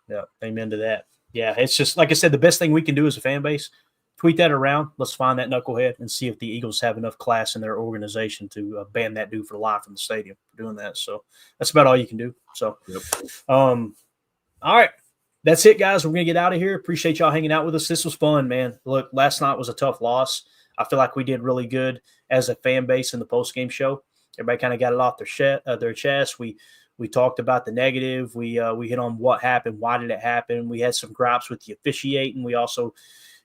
Yeah, amen to that. Yeah, it's just, like I said, the best thing we can do as a fan base, tweet that around. Let's find that knucklehead and see if the Eagles have enough class in their organization to ban that dude for life from the stadium for doing that. So that's about all you can do. So, yep. All right. That's it, guys. We're going to get out of here. Appreciate y'all hanging out with us. This was fun, man. Look, last night was a tough loss. I feel like we did really good as a fan base in the postgame show. Everybody kind of got it off their chest. We talked about the negative. We hit on what happened. Why did it happen? We had some gripes with the officiating. We also,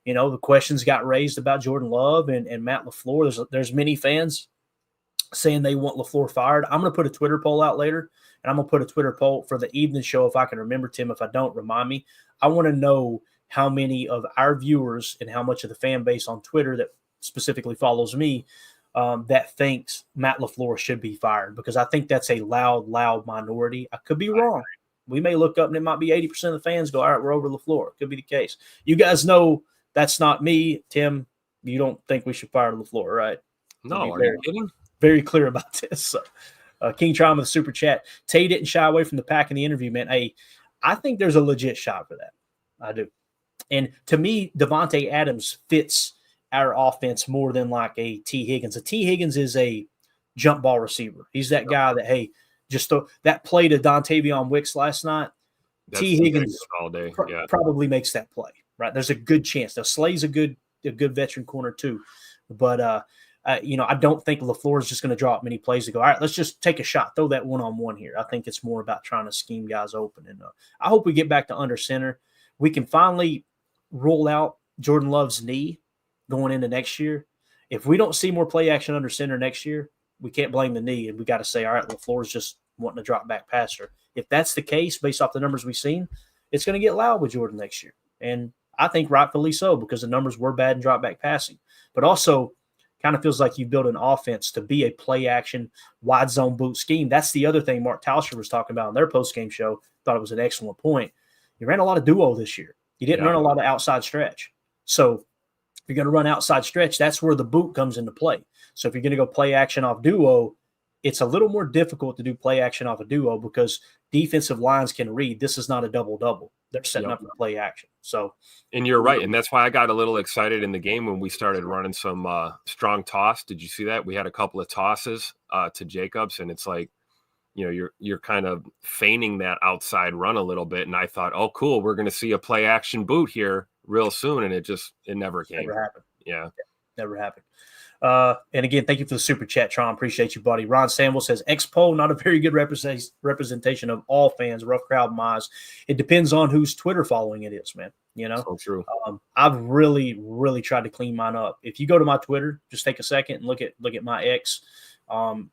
the questions got raised about Jordan Love and Matt LaFleur. There's many fans saying they want LaFleur fired. I'm going to put a Twitter poll out later, and I'm going to put a Twitter poll for the evening show if I can remember, Tim. If I don't, remind me. I want to know how many of our viewers and how much of the fan base on Twitter that specifically follows me that thinks Matt LaFleur should be fired, because I think that's a loud minority. I could be wrong. We may look up and it might be 80% of the fans go, all right, we're over LaFleur. Could be the case. You guys know that's not me. Tim, you don't think we should fire LaFleur, right? No, are you kidding? Very clear about this. So, King Trauma with the super chat. Tay didn't shy away from the pack in the interview, man. Hey, I think there's a legit shot for that. I do. And to me, Devontae Adams fits our offense more than like a T. Higgins. A T. Higgins is a jump ball receiver. He's that guy that, hey, just that play to Dontavion Wicks last night, T. Higgins all day. Probably makes that play, right? There's a good chance. Now, Slay's a good veteran corner too. But I don't think LaFleur is just going to draw up many plays to go, all right, let's just take a shot, throw that one-on-one here. I think it's more about trying to scheme guys open. And I hope we get back to under center. We can finally roll out Jordan Love's knee going into next year. If we don't see more play action under center next year, we can't blame the knee, and we got to say, all right, LaFleur's just wanting to drop back passer. If that's the case, based off the numbers we've seen, it's going to get loud with Jordan next year. And I think rightfully so, because the numbers were bad in drop back passing. But also kind of feels like you built an offense to be a play action, wide zone boot scheme. That's the other thing Mark Tauscher was talking about in their post-game show. Thought it was an excellent point. You ran a lot of duo this year. You didn't run a lot of outside stretch. So if you're going to run outside stretch, that's where the boot comes into play. So if you're going to go play action off duo, it's a little more difficult to do play action off a duo because defensive lines can read this is not a double-double. They're setting up for play action. So, and you're right. And that's why I got a little excited in the game when we started running some strong toss. Did you see that? We had a couple of tosses to Jacobs, and it's like, you're kind of feigning that outside run a little bit. And I thought, oh, cool, we're going to see a play action boot here real soon. And it never came. Never happened. Yeah. Never happened. And again, thank you for the super chat, Tron. Appreciate you, buddy. Ron Samuel says, Expo, not a very good representation of all fans. Rough crowd, Mize. It depends on whose Twitter following it is, man. So true. I've really, really tried to clean mine up. If you go to my Twitter, just take a second and look at my X, and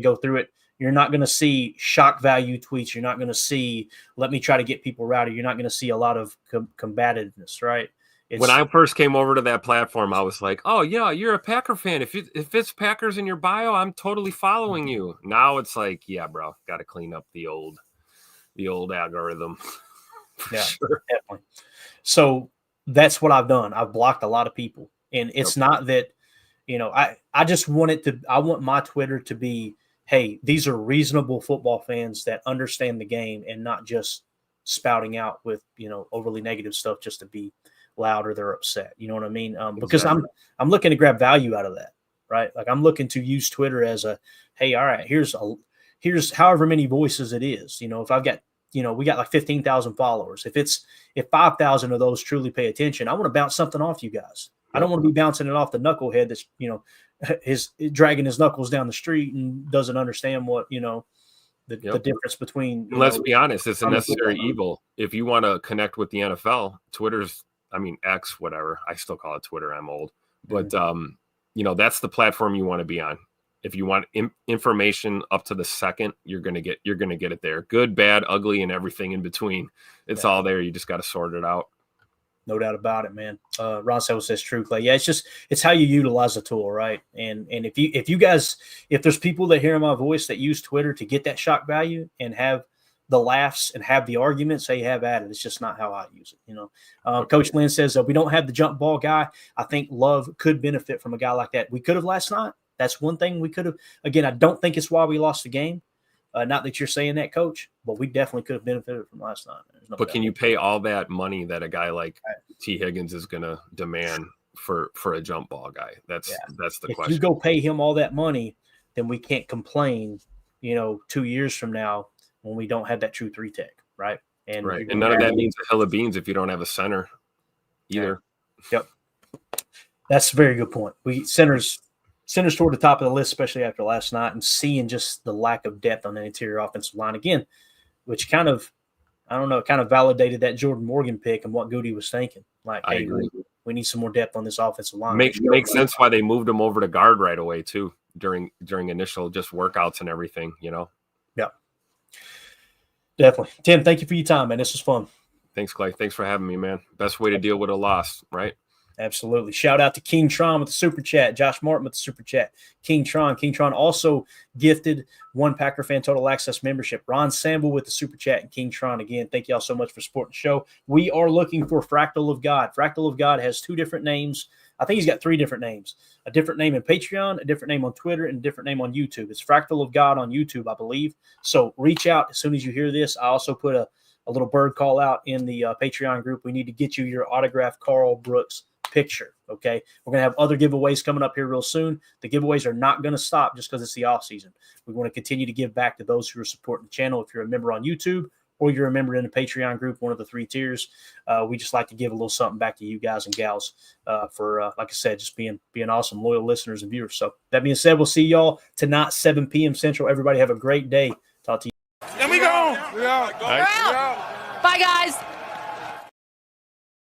go through it. You're not going to see shock value tweets. You're not going to see, let me try to get people rowdy. You're not going to see a lot of combativeness, right? When I first came over to that platform, I was like, oh, yeah, you're a Packer fan. If it's Packers in your bio, I'm totally following you. Now it's like, yeah, bro, got to clean up the old algorithm. Yeah, sure. Definitely. So that's what I've done. I've blocked a lot of people. And it's not that, I just want I want my Twitter to be, hey, these are reasonable football fans that understand the game and not just spouting out with, overly negative stuff just to be loud or they're upset. You know what I mean? Because I'm looking to grab value out of that, right? Like I'm looking to use Twitter as a, hey, all right, here's however many voices it is. If I've got, we got like 15,000 followers. If 5,000 of those truly pay attention, I want to bounce something off you guys. I don't want to be bouncing it off the knucklehead that's, is dragging his knuckles down the street and doesn't understand what, the difference between. Let's be honest, it's a necessary evil. If you want to connect with the NFL, Twitter's, X, whatever. I still call it Twitter. I'm old, but that's the platform you want to be on. If you want information up to the second, you're gonna get it there. Good, bad, ugly, and everything in between. It's all there. You just got to sort it out. No doubt about it, man. Ron Sell says true, Clay. Yeah, it's how you utilize the tool, right? And if there's people that hear my voice that use Twitter to get that shock value and have the laughs and have the arguments, hey, have at it. It's just not how I use it. Coach Lynn says we don't have the jump ball guy. I think Love could benefit from a guy like that. We could have last night. That's one thing we could have. Again, I don't think it's why we lost the game. Not that you're saying that, Coach, but we definitely could have benefited from last night. But can you pay all that money that a guy like T. Higgins is going to demand for a jump ball guy? That's the question. If you go pay him all that money, then we can't complain, 2 years from now when we don't have that true 3 tech, right? And none of that means a hill of beans if you don't have a center either. Yep. That's a very good point. Centers toward the top of the list, especially after last night, and seeing just the lack of depth on the interior offensive line again, which kind of validated that Jordan Morgan pick and what Goody was thinking. Like, I agree. We need some more depth on this offensive line. Makes sense why they moved him over to guard right away too during initial just workouts and everything. Yeah, definitely. Tim, thank you for your time, man. This was fun. Thanks, Clay. Thanks for having me, man. Best way to deal with a loss, right? Absolutely. Shout out to King Tron with the super chat. Josh Martin with the super chat. King Tron also gifted one Packer Fan Total Access membership. Ron Samble with the super chat and King Tron again. Thank y'all so much for supporting the show. We are looking for Fractal of God. Fractal of God has 2 different names. I think he's got 3 different names. A different name in Patreon, a different name on Twitter, and a different name on YouTube. It's Fractal of God on YouTube, I believe. So reach out as soon as you hear this. I also put a little bird call out in the Patreon group. We need to get you your autographed Carl Brooks picture. Okay. We're going to have other giveaways coming up here real soon. The giveaways are not going to stop just because it's the off season. We want to continue to give back to those who are supporting the channel. If you're a member on YouTube or you're a member in the Patreon group, one of the 3 tiers. We just like to give a little something back to you guys and gals for, like I said, just being awesome, loyal listeners and viewers. So that being said, we'll see y'all tonight, 7 p.m. Central. Everybody have a great day. Talk to you. And we go. We're out. Bye, guys.